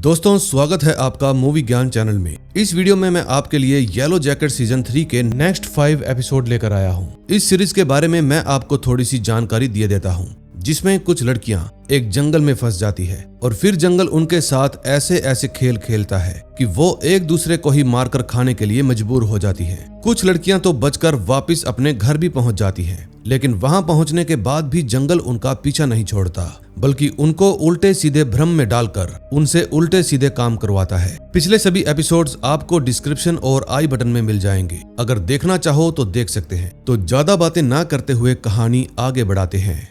दोस्तों स्वागत है आपका मूवी ज्ञान चैनल में। इस वीडियो में मैं आपके लिए येलो जैकेट सीजन 3 के नेक्स्ट 5 एपिसोड लेकर आया हूँ। इस सीरीज के बारे में मैं आपको थोड़ी सी जानकारी दिए देता हूँ, जिसमें कुछ लड़कियां एक जंगल में फंस जाती है और फिर जंगल उनके साथ ऐसे खेल खेलता है कि वो एक दूसरे को ही मारकर खाने के लिए मजबूर हो जाती है। कुछ लड़कियां तो बचकर वापस अपने घर भी पहुंच जाती हैं, लेकिन वहां पहुंचने के बाद भी जंगल उनका पीछा नहीं छोड़ता, बल्कि उनको उल्टे सीधे भ्रम में डालकर उनसे उल्टे सीधे काम करवाता है। पिछले सभी एपिसोड्स आपको डिस्क्रिप्शन और आई बटन में मिल जाएंगे, अगर देखना चाहो तो देख सकते हैं। तो ज्यादा बातें ना करते हुए कहानी आगे बढ़ाते हैं।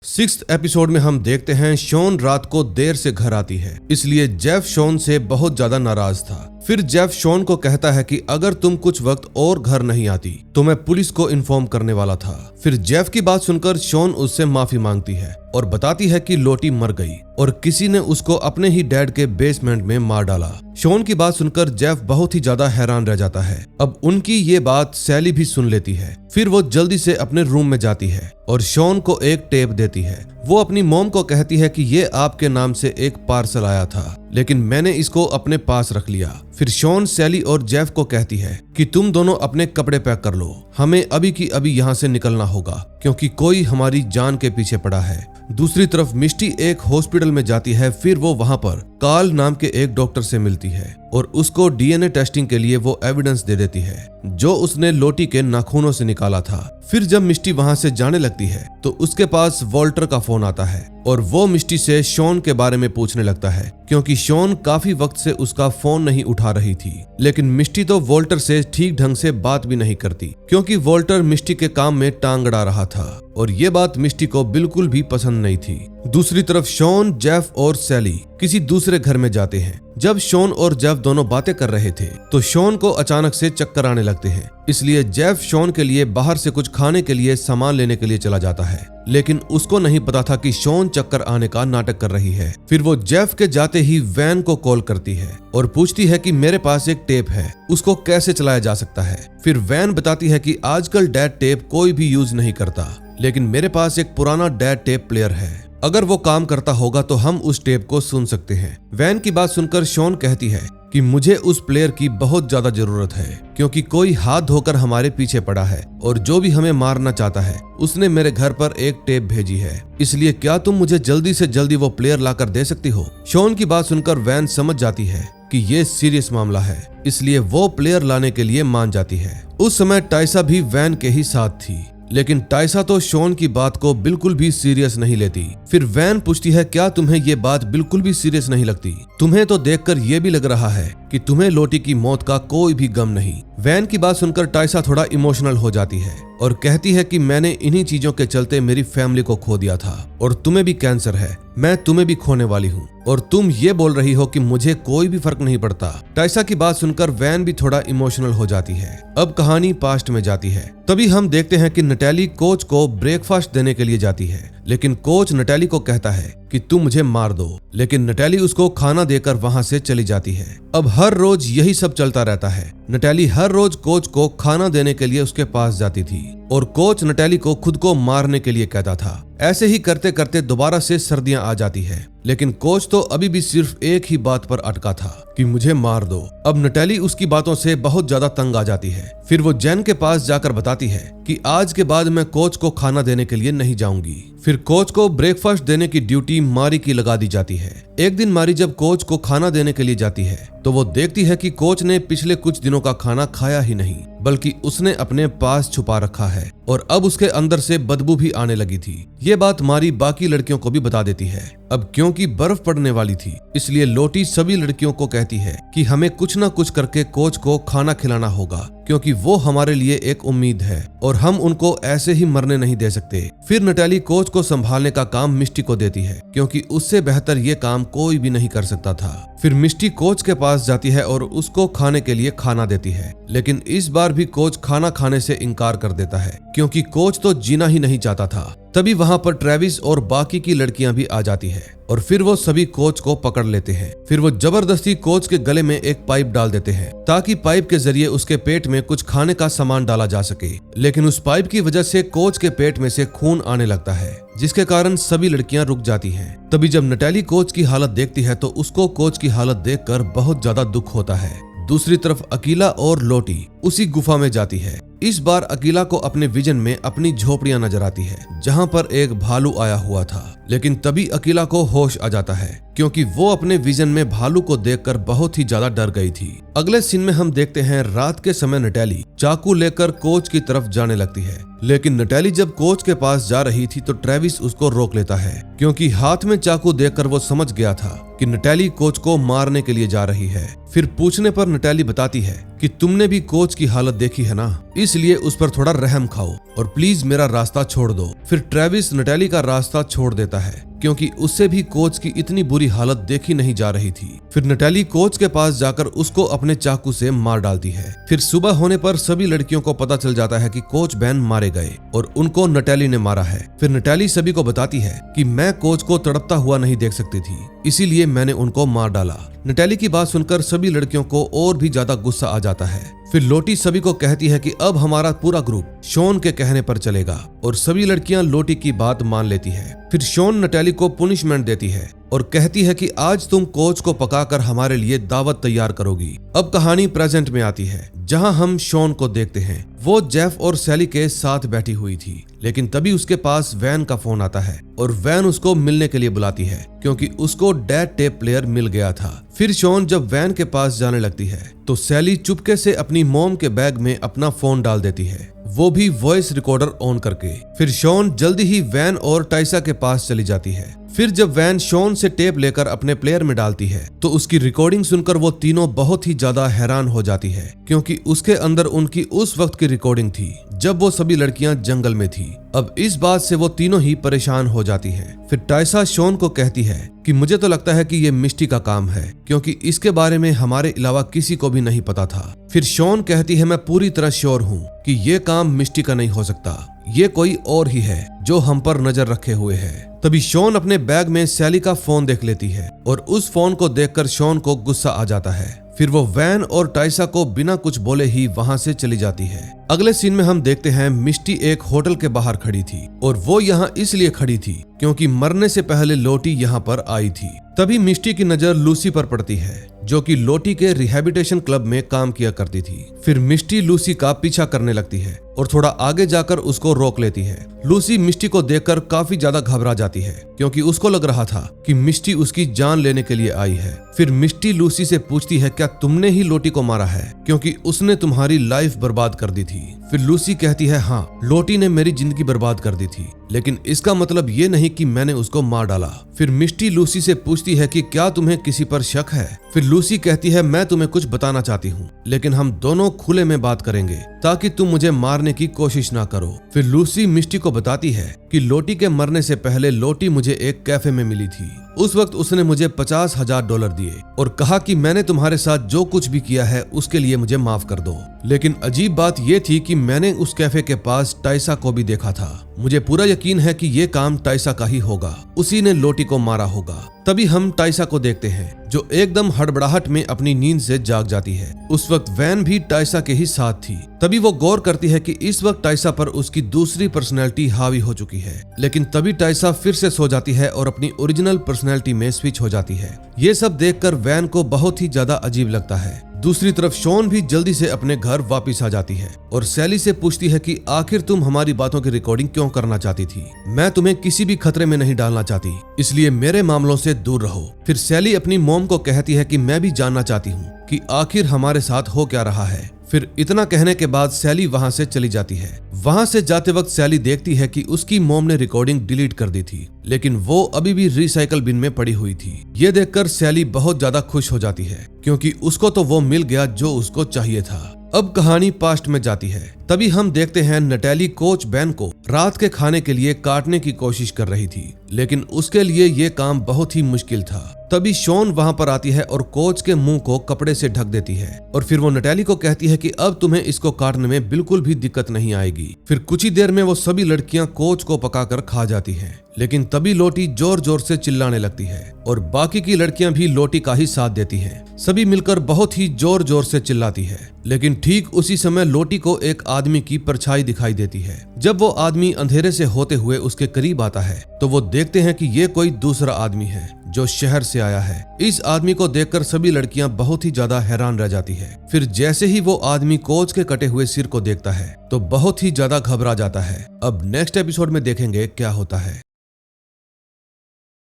6th एपिसोड में हम देखते हैं शॉन रात को देर से घर आती है, इसलिए जेफ शॉन से बहुत ज्यादा नाराज था। फिर जेफ शॉन को कहता है कि अगर तुम कुछ वक्त और घर नहीं आती तो मैं पुलिस को इन्फॉर्म करने वाला था। फिर जेफ की बात सुनकर शॉन उससे माफी मांगती है और बताती है कि लोटी मर गई और किसी ने उसको अपने ही डैड के बेसमेंट में मार डाला। शॉन की बात सुनकर जेफ बहुत ही ज्यादा हैरान रह जाता है। अब उनकी ये बात सैली भी सुन लेती है। फिर वो जल्दी से अपने रूम में जाती है और शॉन को एक टेप देती है। वो अपनी मॉम को कहती है कि ये आपके नाम से एक पार्सल आया था, लेकिन मैंने इसको अपने पास रख लिया। फिर शॉन सैली और जेफ को कहती है कि तुम दोनों अपने कपड़े पैक कर लो, हमें अभी की अभी यहाँ से निकलना होगा क्योंकि कोई हमारी जान के पीछे पड़ा है। दूसरी तरफ मिस्टी एक हॉस्पिटल में जाती है। फिर वो वहाँ पर कार्ल नाम के एक डॉक्टर से मिलती है और उसको डीएनए टेस्टिंग के लिए वो एविडेंस दे देती है जो उसने लोटी के नाखूनों से निकाला था। फिर जब मिस्टी वहाँ से जाने लगती है तो उसके पास वॉल्टर का फोन आता है और वो मिस्टी से शॉन के बारे में पूछने लगता है, क्योंकि शॉन काफी वक्त से उसका फोन नहीं उठा रही थी। लेकिन मिस्टी तो वॉल्टर से ठीक ढंग से बात भी नहीं करती, क्योंकि वॉल्टर मिस्टी के काम में टांग अड़ा रहा था और ये बात मिस्टी को बिल्कुल भी पसंद नहीं थी। दूसरी तरफ शॉन, जेफ और सैली किसी दूसरे घर में जाते हैं। जब शॉन और जेफ दोनों बातें कर रहे थे तो शॉन को अचानक से चक्कर आने लगते हैं, इसलिए जेफ शॉन के लिए बाहर से कुछ खाने के लिए सामान लेने के लिए चला जाता है, लेकिन उसको नहीं पता था कि शॉन चक्कर आने का नाटक कर रही है। फिर वो जेफ के जाते ही वैन को कॉल करती है और पूछती है कि मेरे पास एक टेप है, उसको कैसे चलाया जा सकता है। फिर वैन बताती है कि आजकल डैड टेप कोई भी यूज नहीं करता, लेकिन मेरे पास एक पुराना डैड टेप प्लेयर है, अगर वो काम करता होगा तो हम उस टेप को सुन सकते हैं। वैन की बात सुनकर शॉन कहती है कि मुझे उस प्लेयर की बहुत ज्यादा जरूरत है, क्योंकि कोई हाथ धोकर हमारे पीछे पड़ा है और जो भी हमें मारना चाहता है उसने मेरे घर पर एक टेप भेजी है, इसलिए क्या तुम मुझे जल्दी से जल्दी वो प्लेयर लाकर दे सकती हो। शॉन की बात सुनकर वैन समझ जाती है कि ये सीरियस मामला है, इसलिए वो प्लेयर लाने के लिए मान जाती है। उस समय टाइसा भी वैन के ही साथ थी, लेकिन टाइसा तो शॉन की बात को बिल्कुल भी सीरियस नहीं लेती। फिर वैन पूछती है क्या तुम्हें ये बात बिल्कुल भी सीरियस नहीं लगती? तुम्हें तो देखकर ये भी लग रहा है कि तुम्हें लोटी की मौत का कोई भी गम नहीं। वैन की बात सुनकर टाइसा थोड़ा इमोशनल हो जाती है और कहती है कि मैंने इन्हीं चीजों के चलते मेरी फैमिली को खो दिया था और तुम्हें भी कैंसर है, मैं तुम्हें भी खोने वाली हूँ और तुम ये बोल रही हो कि मुझे कोई भी फर्क नहीं पड़ता। टाइसा की बात सुनकर वैन भी थोड़ा इमोशनल हो जाती है। अब कहानी पास्ट में जाती है। तभी हम देखते हैं कि नटैली कोच को ब्रेकफास्ट देने के लिए जाती है, लेकिन कोच नटैली को कहता है कि तुम मुझे मार दो, लेकिन नटैली उसको खाना देकर वहां से चली जाती है। अब हर रोज यही सब चलता रहता है। नटैली हर रोज कोच को खाना देने के लिए उसके पास जाती थी और कोच नटैली को खुद को मारने के लिए कहता था। ऐसे ही करते करते दोबारा से सर्दियां आ जाती है, लेकिन कोच तो अभी भी सिर्फ एक ही बात पर अटका था कि मुझे मार दो। अब नटैली उसकी बातों से बहुत ज्यादा तंग आ जाती है। फिर वो जेन के पास जाकर बताती है कि आज के बाद मैं कोच को खाना देने के लिए नहीं जाऊंगी। फिर कोच को ब्रेकफास्ट देने की ड्यूटी मारी की लगा दी जाती है। एक दिन मारी जब कोच को खाना देने के लिए जाती है तो वो देखती है कि कोच ने पिछले कुछ दिनों का खाना खाया ही नहीं, बल्कि उसने अपने पास छुपा रखा है और अब उसके अंदर से बदबू भी आने लगी थी। ये बात मारी बाकी लड़कियों को भी बता देती है। अब क्योंकि बर्फ पड़ने वाली थी, इसलिए लोटी सभी लड़कियों को कहती है कि हमें कुछ न कुछ करके कोच को खाना खिलाना होगा, क्योंकि वो हमारे लिए एक उम्मीद है और हम उनको ऐसे ही मरने नहीं दे सकते। फिर नटैली कोच को संभालने का काम मिस्टी को देती है, क्योंकि उससे बेहतर ये काम कोई भी नहीं कर सकता था। फिर मिस्टी कोच के पास जाती है और उसको खाने के लिए खाना देती है, लेकिन इस बार भी कोच खाना खाने से इनकार कर देता है, क्योंकि कोच तो जीना ही नहीं चाहता था। तभी वहां पर ट्रेविस और बाकी की लड़कियां भी आ जाती है। और फिर वो सभी कोच को पकड़ लेते हैं। फिर वो जबरदस्ती कोच के गले में एक पाइप डाल देते हैं ताकि पाइप के जरिए उसके पेट में कुछ खाने का सामान डाला जा सके। लेकिन उस पाइप की वजह से कोच के पेट में से खून आने लगता है, जिसके कारण सभी लड़कियां रुक जाती हैं। तभी जब नटैली कोच की हालत देखती है तो उसको कोच की हालत देखकर बहुत ज्यादा दुख होता है। दूसरी तरफ अकीला और लोटी उसी गुफा में जाती है। इस बार अकीला को अपने विजन में अपनी झोपड़ियां नजर आती है जहां पर एक भालू आया हुआ था। लेकिन तभी अकीला को होश आ जाता है क्योंकि वो अपने विजन में भालू को देखकर बहुत ही ज्यादा डर गई थी। अगले सीन में हम देखते हैं रात के समय नटैली चाकू लेकर कोच की तरफ जाने लगती है। लेकिन नटैली जब कोच के पास जा रही थी तो ट्रेविस उसको रोक लेता है क्योंकि हाथ में चाकू देखकर वो समझ गया था कि नटैली कोच को मारने के लिए जा रही है। फिर पूछने पर नटैली बताती है कि तुमने भी कोच की हालत देखी है ना, इसलिए उस पर थोड़ा रहम खाओ और प्लीज मेरा रास्ता छोड़ दो। फिर ट्रेविस नटैली का रास्ता छोड़ देता है क्योंकि उससे भी कोच की इतनी बुरी हालत देखी नहीं जा रही थी। फिर नटैली कोच के पास जाकर उसको अपने चाकू से मार डालती है। फिर सुबह होने पर सभी लड़कियों को पता चल जाता है कि कोच बैन मारे गए और उनको नटैली ने मारा है। फिर नटैली सभी को बताती है कि मैं कोच को तड़पता हुआ नहीं देख सकती थी, इसीलिए मैंने उनको मार डाला। नटैली की बात सुनकर सभी लड़कियों को और भी ज्यादा गुस्सा आ जाता है। फिर लोटी सभी को कहती है कि अब हमारा पूरा ग्रुप शॉन के कहने पर चलेगा और सभी लड़कियां लोटी की बात मान लेती है। फिर शॉन नटैली को पुनिशमेंट देती है और कहती है कि आज तुम कोच को पकाकर हमारे लिए दावत तैयार करोगी। अब कहानी प्रेजेंट में आती है जहां हम शॉन को देखते हैं। वो जेफ और सैली के साथ बैठी हुई थी, लेकिन तभी उसके पास वैन का फोन आता है और वैन उसको मिलने के लिए बुलाती है क्योंकि उसको डेड टेप प्लेयर मिल गया था। फिर शॉन जब वैन के पास जाने लगती है तो सैली चुपके से अपनी मॉम के बैग में अपना फोन डाल देती है, वो भी वॉइस रिकॉर्डर ऑन करके। फिर शॉन जल्दी ही वैन और टाइसा के पास चली जाती है। फिर जब वैन शॉन से टेप लेकर अपने प्लेयर में डालती है तो उसकी रिकॉर्डिंग सुनकर वो तीनों बहुत ही ज्यादा हैरान हो जाती है क्योंकि उसके अंदर उनकी उस वक्त की रिकॉर्डिंग थी जब वो सभी लड़कियां जंगल में थी। अब इस बात से वो तीनों ही परेशान हो जाती है। फिर टाइसा शॉन को कहती है कि मुझे तो लगता है कि ये मिस्टी का काम है क्योंकि इसके बारे में हमारे अलावा किसी को भी नहीं पता था। फिर शॉन कहती है मैं पूरी तरह श्योर हूँ कि ये काम मिस्टी का नहीं हो सकता, ये कोई और ही है जो हम पर नजर रखे हुए है। तभी शॉन अपने बैग में सैली का फोन देख लेती है और उस फोन को देखकर शॉन को गुस्सा आ जाता है। फिर वो वैन और टाइसा को बिना कुछ बोले ही वहां से चली जाती है। अगले सीन में हम देखते हैं मिस्टी एक होटल के बाहर खड़ी थी और वो यहाँ इसलिए खड़ी थी क्योंकि मरने से पहले लोटी यहाँ पर आई थी। तभी मिस्टी की नजर लूसी पर पड़ती है जो कि लोटी के रिहैबिलिटेशन क्लब में काम किया करती थी। फिर मिस्टी लूसी का पीछा करने लगती है और थोड़ा आगे जाकर उसको रोक लेती है। लूसी मिस्टी को देखकर काफी ज्यादा घबरा जाती है क्योंकि उसको लग रहा था कि मिस्टी उसकी जान लेने के लिए आई है। फिर मिस्टी लूसी से पूछती है क्या तुमने ही लोटी को मारा है क्योंकि उसने तुम्हारी लाइफ बर्बाद कर दी थी। फिर लूसी कहती है हाँ, लोटी ने मेरी जिंदगी बर्बाद कर दी थी, लेकिन इसका मतलब ये नहीं कि मैंने उसको मार डाला। फिर मिस्टी लूसी से पूछती है कि क्या तुम्हें किसी पर शक है। फिर लूसी कहती है मैं तुम्हें कुछ बताना चाहती हूँ, लेकिन हम दोनों खुले में बात करेंगे ताकि तुम मुझे मारने की कोशिश ना करो। फिर लूसी मिस्टी को बताती है कि लोटी के मरने से पहले लोटी मुझे एक कैफे में मिली थी। उस वक्त उसने मुझे $50,000 दिए और कहा कि मैंने तुम्हारे साथ जो कुछ भी किया है उसके लिए मुझे माफ कर दो। लेकिन अजीब बात यह थी कि मैंने उस कैफे के पास टाइसा को भी देखा था। मुझे पूरा यकीन है कि ये काम टाइसा का ही होगा, उसी ने लोटी को मारा होगा। तभी हम टाइसा को देखते हैं जो एकदम हड़बड़ाहट में अपनी नींद से जाग जाती है। उस वक्त वैन भी टाइसा के ही साथ थी। तभी वो गौर करती है कि इस वक्त टाइसा पर उसकी दूसरी पर्सनैलिटी हावी हो चुकी है। लेकिन तभी टाइसा फिर से सो जाती है और अपनी ओरिजिनल पर्सनैलिटी में स्विच हो जाती है। ये सब देखकर वैन को बहुत ही ज्यादा अजीब लगता है। दूसरी तरफ शॉन भी जल्दी से अपने घर वापस आ जाती है और सैली से पूछती है कि आखिर तुम हमारी बातों की रिकॉर्डिंग क्यों करना चाहती थी। मैं तुम्हें किसी भी खतरे में नहीं डालना चाहती, इसलिए मेरे मामलों से दूर रहो। फिर सैली अपनी मॉम को कहती है कि मैं भी जानना चाहती हूँ कि आखिर हमारे साथ हो क्या रहा है। फिर इतना कहने के बाद सैली वहां से चली जाती है। वहां से जाते वक्त सैली देखती है कि उसकी मॉम ने रिकॉर्डिंग डिलीट कर दी थी, लेकिन वो अभी भी रिसाइकल बिन में पड़ी हुई थी। ये देखकर सैली बहुत ज्यादा खुश हो जाती है क्योंकि उसको तो वो मिल गया जो उसको चाहिए था। अब कहानी पास्ट में जाती है। तभी हम देखते हैं नटैली कोच बैन को रात के खाने के लिए काटने की कोशिश कर रही थी, लेकिन उसके लिए ये काम बहुत ही मुश्किल था तभी शॉन वहां पर आती है और कोच के मुंह को कपड़े से ढक देती है और फिर वो नटैली को कहती है कि अब तुम्हें इसको काटने में बिल्कुल भी दिक्कत नहीं आएगी। फिर कुछ ही देर में वो सभी लड़कियां कोच को पकाकर खा जाती हैं। लेकिन तभी लोटी जोर जोर से चिल्लाने लगती है और बाकी की लड़कियां भी लोटी का ही साथ देती हैं। सभी मिलकर बहुत ही जोर जोर से चिल्लाती है। लेकिन ठीक उसी समय लोटी को एक आदमी की परछाई दिखाई देती है। जब वो आदमी अंधेरे से होते हुए उसके करीब आता है तो वो देखते हैं कि ये कोई दूसरा आदमी है जो शहर से आया है। इस आदमी को देखकर सभी लड़कियां बहुत ही ज्यादा हैरान रह जाती है। फिर जैसे ही वो आदमी कोच के कटे हुए सिर को देखता है तो बहुत ही ज्यादा घबरा जाता है। अब नेक्स्ट एपिसोड में देखेंगे क्या होता है।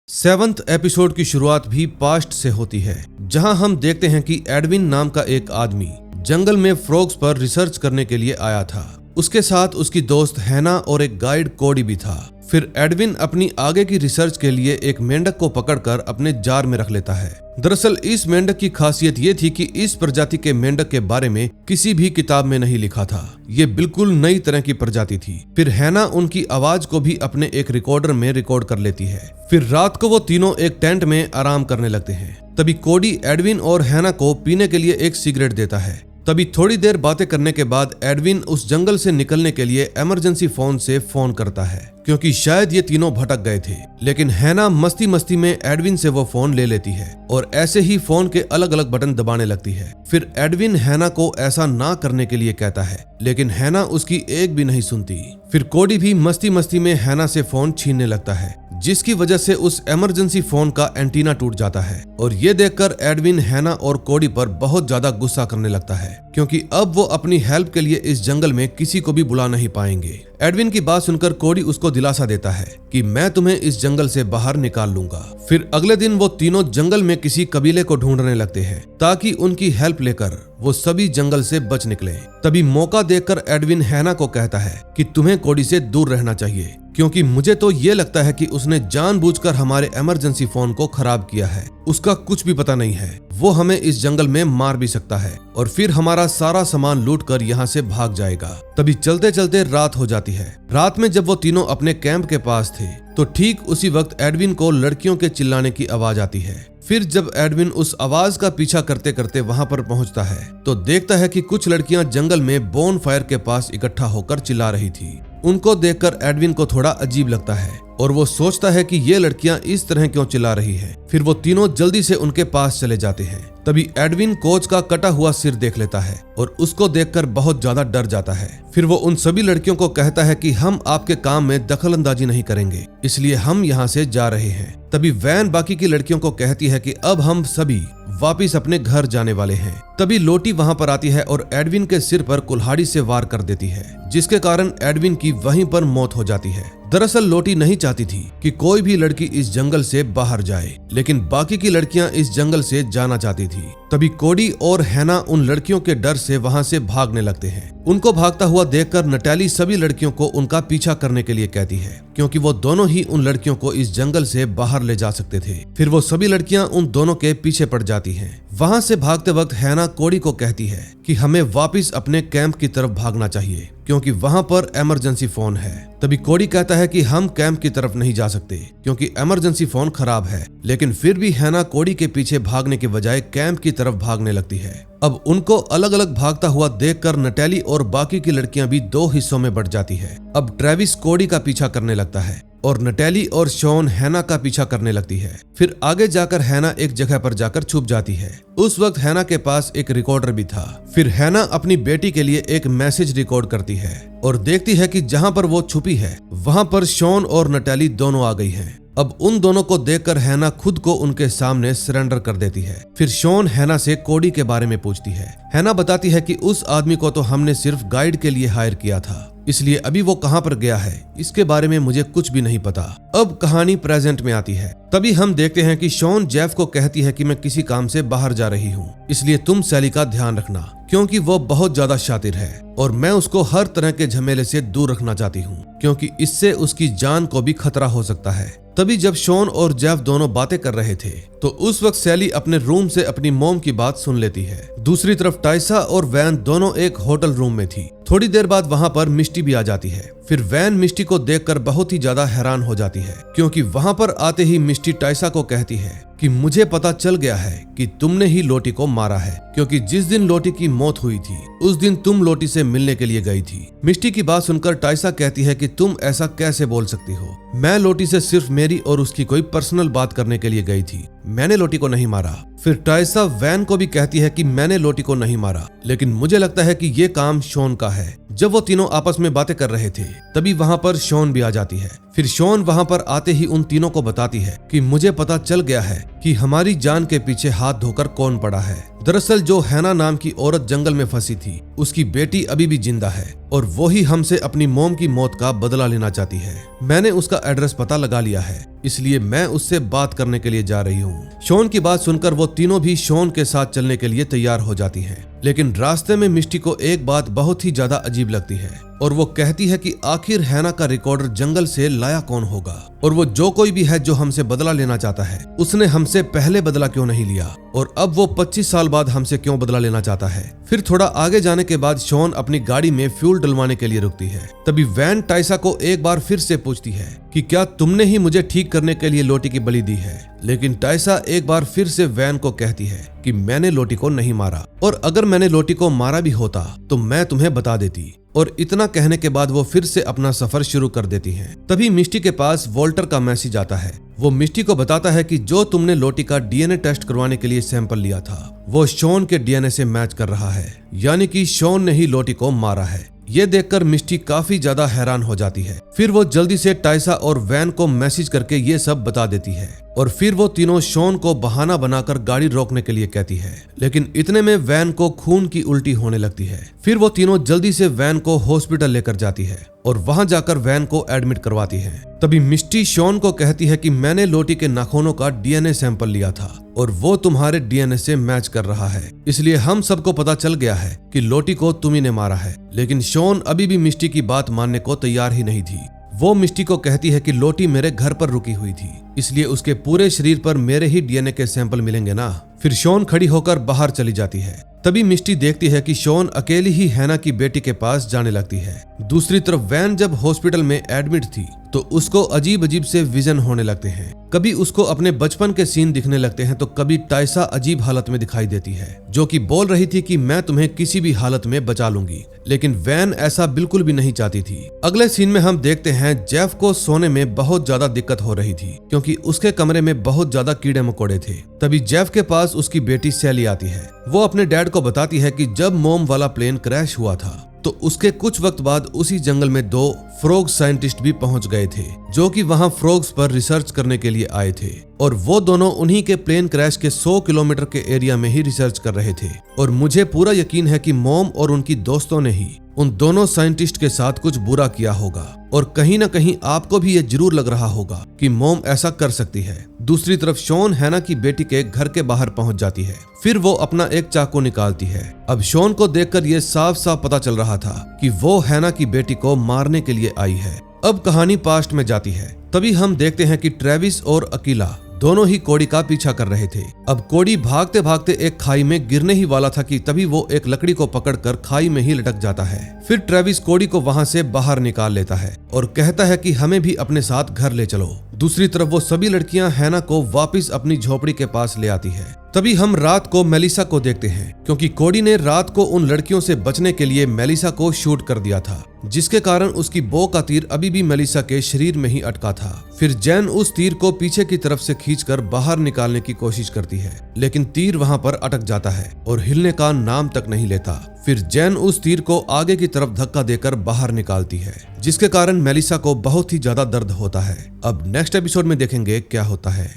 7th एपिसोड की शुरुआत भी पास्ट से होती है, जहां हम देखते हैं कि एडविन नाम का एक आदमी जंगल में फ्रॉग्स पर रिसर्च करने के लिए आया था। उसके साथ उसकी दोस्त हैना और एक गाइड कोडी भी था। फिर एडविन अपनी आगे की रिसर्च के लिए एक मेंढक को पकड़कर अपने जार में रख लेता है। दरअसल इस मेंढक की खासियत ये थी कि इस प्रजाति के मेंढक के बारे में किसी भी किताब में नहीं लिखा था। ये बिल्कुल नई तरह की प्रजाति थी। फिर हैना उनकी आवाज को भी अपने एक रिकॉर्डर में रिकॉर्ड कर लेती है। फिर रात को वो तीनों एक टेंट में आराम करने लगते हैं। तभी कोडी एडविन और हैना को पीने के लिए एक सिगरेट देता है। तभी थोड़ी देर बातें करने के बाद एडविन उस जंगल से निकलने के लिए इमरजेंसी फोन से फोन करता है, क्योंकि शायद ये तीनों भटक गए थे। लेकिन हैना मस्ती मस्ती में एडविन से वो फोन ले लेती है और ऐसे ही फोन के अलग अलग बटन दबाने लगती है। फिर एडविन हैना को ऐसा ना करने के लिए कहता है, लेकिन हैना उसकी एक भी नहीं सुनती। फिर कोडी भी मस्ती मस्ती में हैना से फोन छीनने लगता है, जिसकी वजह से उस इमरजेंसी फोन का एंटीना टूट जाता है। और ये देखकर एडविन हैना और कोडी पर बहुत ज्यादा गुस्सा करने लगता है, क्योंकि अब वो अपनी हेल्प के लिए इस जंगल में किसी को भी बुला नहीं पाएंगे। एडविन की बात सुनकर कोडी उसको दिलासा देता है कि मैं तुम्हें इस जंगल से बाहर निकाल लूंगा। फिर अगले दिन वो तीनों जंगल में किसी कबीले को ढूंढने लगते हैं ताकि उनकी हेल्प लेकर वो सभी जंगल से बच निकले। तभी मौका देखकर एडविन हैना को कहता है कि तुम्हें कोडी से दूर रहना चाहिए, क्योंकि मुझे तो ये लगता है कि उसने जानबूझकर हमारे इमरजेंसी फोन को खराब किया है। उसका कुछ भी पता नहीं है, वो हमें इस जंगल में मार भी सकता है और फिर हमारा सारा सामान लूट कर यहाँ से भाग जाएगा। तभी चलते चलते रात हो जाती है। रात में जब वो तीनों अपने कैंप के पास थे तो ठीक उसी वक्त एडविन को लड़कियों के चिल्लाने की आवाज आती है। फिर जब एडविन उस आवाज का पीछा करते करते वहां पर पहुंचता है तो देखता है कि कुछ लड़कियां जंगल में बोन फायर के पास इकट्ठा होकर चिल्ला रही थी। उनको देखकर एडविन को थोड़ा अजीब लगता है और वो सोचता है कि ये लड़कियां इस तरह क्यों चिल्ला रही हैं। फिर वो तीनों जल्दी से उनके पास चले जाते हैं। तभी एडविन कोच का कटा हुआ सिर देख लेता है और उसको देखकर बहुत ज्यादा डर जाता है। फिर वो उन सभी लड़कियों को कहता है कि हम आपके काम में दखलंदाजी नहीं करेंगे, इसलिए हम यहाँ से जा रहे हैं। तभी वैन बाकी की लड़कियों को कहती है कि अब हम सभी वापिस अपने घर जाने वाले हैं। तभी लोटी वहां पर आती है और एडविन के सिर पर कुल्हाड़ी से वार कर देती है, जिसके कारण एडविन की वहीं पर मौत हो जाती है। दरअसल लोटी नहीं चाहती थी कि कोई भी लड़की इस जंगल से बाहर जाए, लेकिन बाकी की लड़कियां इस जंगल से जाना चाहती थी। तभी कोडी और हैना उन लड़कियों के डर से वहां से भागने लगते हैं। उनको भागता हुआ देखकर नटैली सभी लड़कियों को उनका पीछा करने के लिए कहती है, क्योंकि वो दोनों ही उन लड़कियों को इस जंगल से बाहर ले जा सकते थे। फिर वो सभी लड़कियां उन दोनों के पीछे पड़ जाती हैं। वहां से भागते वक्त हैना कोडी को कहती है कि हमें वापस अपने कैंप की तरफ भागना चाहिए, क्योंकि वहां पर इमरजेंसी फोन है। तभी कोडी कहता है कि हम कैंप की तरफ नहीं जा सकते क्योंकि इमरजेंसी फोन खराब है, लेकिन फिर भी हैना कोडी के पीछे भागने के बजाय कैंप की तरफ भागने लगती है। अब उनको अलग अलग भागता हुआ देखकर नटैली और बाकी की लड़कियां भी दो हिस्सों में बढ़ जाती है। अब ट्रेविस कोडी का पीछा करने लगता है और नटैली और शॉन हैना का पीछा करने लगती है। फिर आगे जाकर हैना एक जगह पर जाकर छुप जाती है। उस वक्त हैना के पास एक रिकॉर्डर भी था। फिर हैना अपनी बेटी के लिए एक मैसेज रिकॉर्ड करती है और देखती है कि जहां पर वो छुपी है वहां पर शॉन और नटैली दोनों आ गई हैं। अब उन दोनों को देखकर हैना खुद को उनके सामने सरेंडर कर देती है। फिर शॉन हैना से कोडी के बारे में पूछती है। हैना बताती है कि उस आदमी को तो हमने सिर्फ गाइड के लिए हायर किया था, इसलिए अभी वो कहां पर गया है इसके बारे में मुझे कुछ भी नहीं पता। अब कहानी प्रेजेंट में आती है। तभी हम देखते हैं कि शॉन जेफ को कहती है कि मैं किसी काम से बाहर जा रही हूँ, इसलिए तुम सैली का ध्यान रखना, क्योंकि वो बहुत ज्यादा शातिर है और मैं उसको हर तरह के झमेले से दूर रखना चाहती हूँ, क्योंकि इससे उसकी जान को भी खतरा हो सकता है। तभी जब शॉन और जेफ दोनों बातें कर रहे थे तो उस वक्त सैली अपने रूम से अपनी मॉम की बात सुन लेती है। दूसरी तरफ टाइसा और वैन दोनों एक होटल रूम में थी। थोड़ी देर बाद वहां पर मिस्टी भी आ जाती है। फिर वैन मिस्टी को देखकर बहुत ही ज्यादा हैरान हो जाती है, क्योंकि वहां पर आते ही मिस्टी टाइसा को कहती है कि मुझे पता चल गया है कि तुमने ही लोटी को मारा है, क्योंकि जिस दिन लोटी की मौत हुई थी उस दिन तुम लोटी से मिलने के लिए गई थी। मिस्टी की बात सुनकर टाइसा कहती है कि तुम ऐसा कैसे बोल सकती हो, मैं लोटी से सिर्फ मेरी और उसकी कोई पर्सनल बात करने के लिए गई थी, मैंने लोटी को नहीं मारा। फिर टाइसा वैन को भी कहती है कि मैंने लोटी को नहीं मारा, लेकिन मुझे लगता है कि ये काम शॉन का है। जब वो तीनों आपस में बातें कर रहे थे तभी वहां पर शॉन भी आ जाती है। फिर शॉन वहां पर आते ही उन तीनों को बताती है कि मुझे पता चल गया है कि हमारी जान के पीछे हाथ धोकर कौन पड़ा है। दरअसल जो हैना नाम की औरत जंगल में फंसी थी उसकी बेटी अभी भी जिंदा है और वो ही हमसे अपनी मॉम की मौत का बदला लेना चाहती है। मैंने उसका एड्रेस पता लगा लिया है, इसलिए मैं उससे बात करने के लिए जा रही हूँ। शॉन की बात सुनकर वो तीनों भी शॉन के साथ चलने के लिए तैयार हो जाती हैं। लेकिन रास्ते में मिस्टी को एक बात बहुत ही ज्यादा अजीब लगती है और वो कहती है कि आखिर हैना का रिकॉर्डर जंगल से लाया कौन होगा, और वो जो कोई भी है जो हमसे बदला लेना चाहता है उसने हमसे पहले बदला क्यों नहीं लिया, और अब वो 25 साल बाद हमसे क्यों बदला लेना चाहता है। फिर थोड़ा आगे जाने के बाद शॉन अपनी गाड़ी में फ्यूल डलवाने के लिए रुकती है। तभी वैन टाइसा को एक बार फिर से पूछती है कि क्या तुमने ही मुझे ठीक करने के लिए लोटी की बलि दी है, लेकिन टाइसा एक बार फिर से वैन को कहती है कि मैंने लोटी को नहीं मारा, और अगर मैंने लोटी को मारा भी होता तो मैं तुम्हें बता देती। और इतना कहने के बाद वो फिर से अपना सफर शुरू कर देती हैं। तभी मिस्टी के पास वॉल्टर का मैसेज आता है। वो मिस्टी को बताता है कि जो तुमने लोटी का डीएनए टेस्ट करवाने के लिए सैंपल लिया था वो शॉन के डीएनए से मैच कर रहा है, यानी कि शॉन ने ही लोटी को मारा है। ये देखकर मिस्टी काफी ज्यादा हैरान हो जाती है। फिर वो जल्दी से टाइसा और वैन को मैसेज करके ये सब बता देती है, और फिर वो तीनों शॉन को बहाना बनाकर गाड़ी रोकने के लिए कहती है। लेकिन इतने में वैन को खून की उल्टी होने लगती है। फिर वो तीनों जल्दी से वैन को हॉस्पिटल लेकर जाती है और वहां जाकर वैन को एडमिट करवाती है। तभी मिस्टी शॉन को कहती है कि मैंने लोटी के नाखूनों का डीएनए सैंपल लिया था और वो तुम्हारे डीएनए से मैच कर रहा है, इसलिए हम सबको पता चल गया है कि लोटी को तुम ही ने मारा है। लेकिन शॉन अभी भी मिस्टी की बात मानने को तैयार ही नहीं थी। वो मिस्टी को कहती है कि लोटी मेरे घर पर रुकी हुई थी, इसलिए उसके पूरे शरीर पर मेरे ही डीएनए के सैंपल मिलेंगे ना। फिर शॉन खड़ी होकर बाहर चली जाती है। तभी मिस्टी देखती है कि शॉन अकेली ही हैना की बेटी के पास जाने लगती है। दूसरी तरफ वैन जब हॉस्पिटल में एडमिट थी तो उसको अजीब अजीब से विजन होने लगते हैं। कभी उसको अपने बचपन के सीन दिखने लगते हैं तो कभी टाइसा अजीब हालत में दिखाई देती है, जो कि बोल रही थी कि मैं तुम्हें किसी भी हालत में बचा लूंगी। लेकिन वैन ऐसा बिल्कुल भी नहीं चाहती थी। अगले सीन में हम देखते हैं जेफ को सोने में बहुत ज्यादा दिक्कत हो रही थी, क्योंकि उसके कमरे में बहुत ज्यादा कीड़े मकोड़े थे। तभी जेफ के पास उसकी बेटी सैली आती है। वो अपने डैड को बताती है कि जब मॉम वाला प्लेन क्रैश हुआ था तो उसके कुछ वक्त बाद उसी जंगल में 2 फ्रॉग साइंटिस्ट भी पहुंच गए थे, जो कि वहां फ्रॉग्स पर रिसर्च करने के लिए आए थे, और वो दोनों उन्हीं के प्लेन क्रैश के 100 किलोमीटर के एरिया में ही रिसर्च कर रहे थे। और मुझे पूरा यकीन है कि मॉम और उनकी दोस्तों ने ही उन दोनों साइंटिस्ट के साथ कुछ बुरा किया होगा, और कहीं ना कहीं आपको भी ये जरूर लग रहा होगा कि मॉम ऐसा कर सकती है। दूसरी तरफ शॉन हैना की बेटी के घर के बाहर पहुंच जाती है। फिर वो अपना एक चाकू निकालती है। अब शॉन को देखकर ये साफ साफ पता चल रहा था कि वो हैना की बेटी को मारने के लिए आई है। अब कहानी पास्ट में जाती है। तभी हम देखते हैं कि ट्रेविस और अकीला दोनों ही कोड़ी का पीछा कर रहे थे। अब कोड़ी भागते भागते एक खाई में गिरने ही वाला था कि तभी वो एक लकड़ी को पकड़कर खाई में ही लटक जाता है। फिर ट्रेविस कोड़ी को वहां से बाहर निकाल लेता है और कहता है कि हमें भी अपने साथ घर ले चलो। दूसरी तरफ वो सभी लड़कियां हैना को वापस अपनी झोपड़ी के पास ले आती है। तभी हम रात को मेलिसा को देखते हैं, क्योंकि कोडी ने रात को उन लड़कियों से बचने के लिए मेलिसा को शूट कर दिया था, जिसके कारण उसकी बो का तीर अभी भी मेलिसा के शरीर में ही अटका था। फिर जैन उस तीर को पीछे की तरफ से खींचकर बाहर निकालने की कोशिश करती है, लेकिन तीर वहां पर अटक जाता है और हिलने का नाम तक नहीं लेता। फिर जैन उस तीर को आगे की तरफ धक्का देकर बाहर निकालती है, जिसके कारण मेलिसा को बहुत ही ज्यादा दर्द होता है। अब नेक्स्ट एपिसोड में देखेंगे क्या होता है।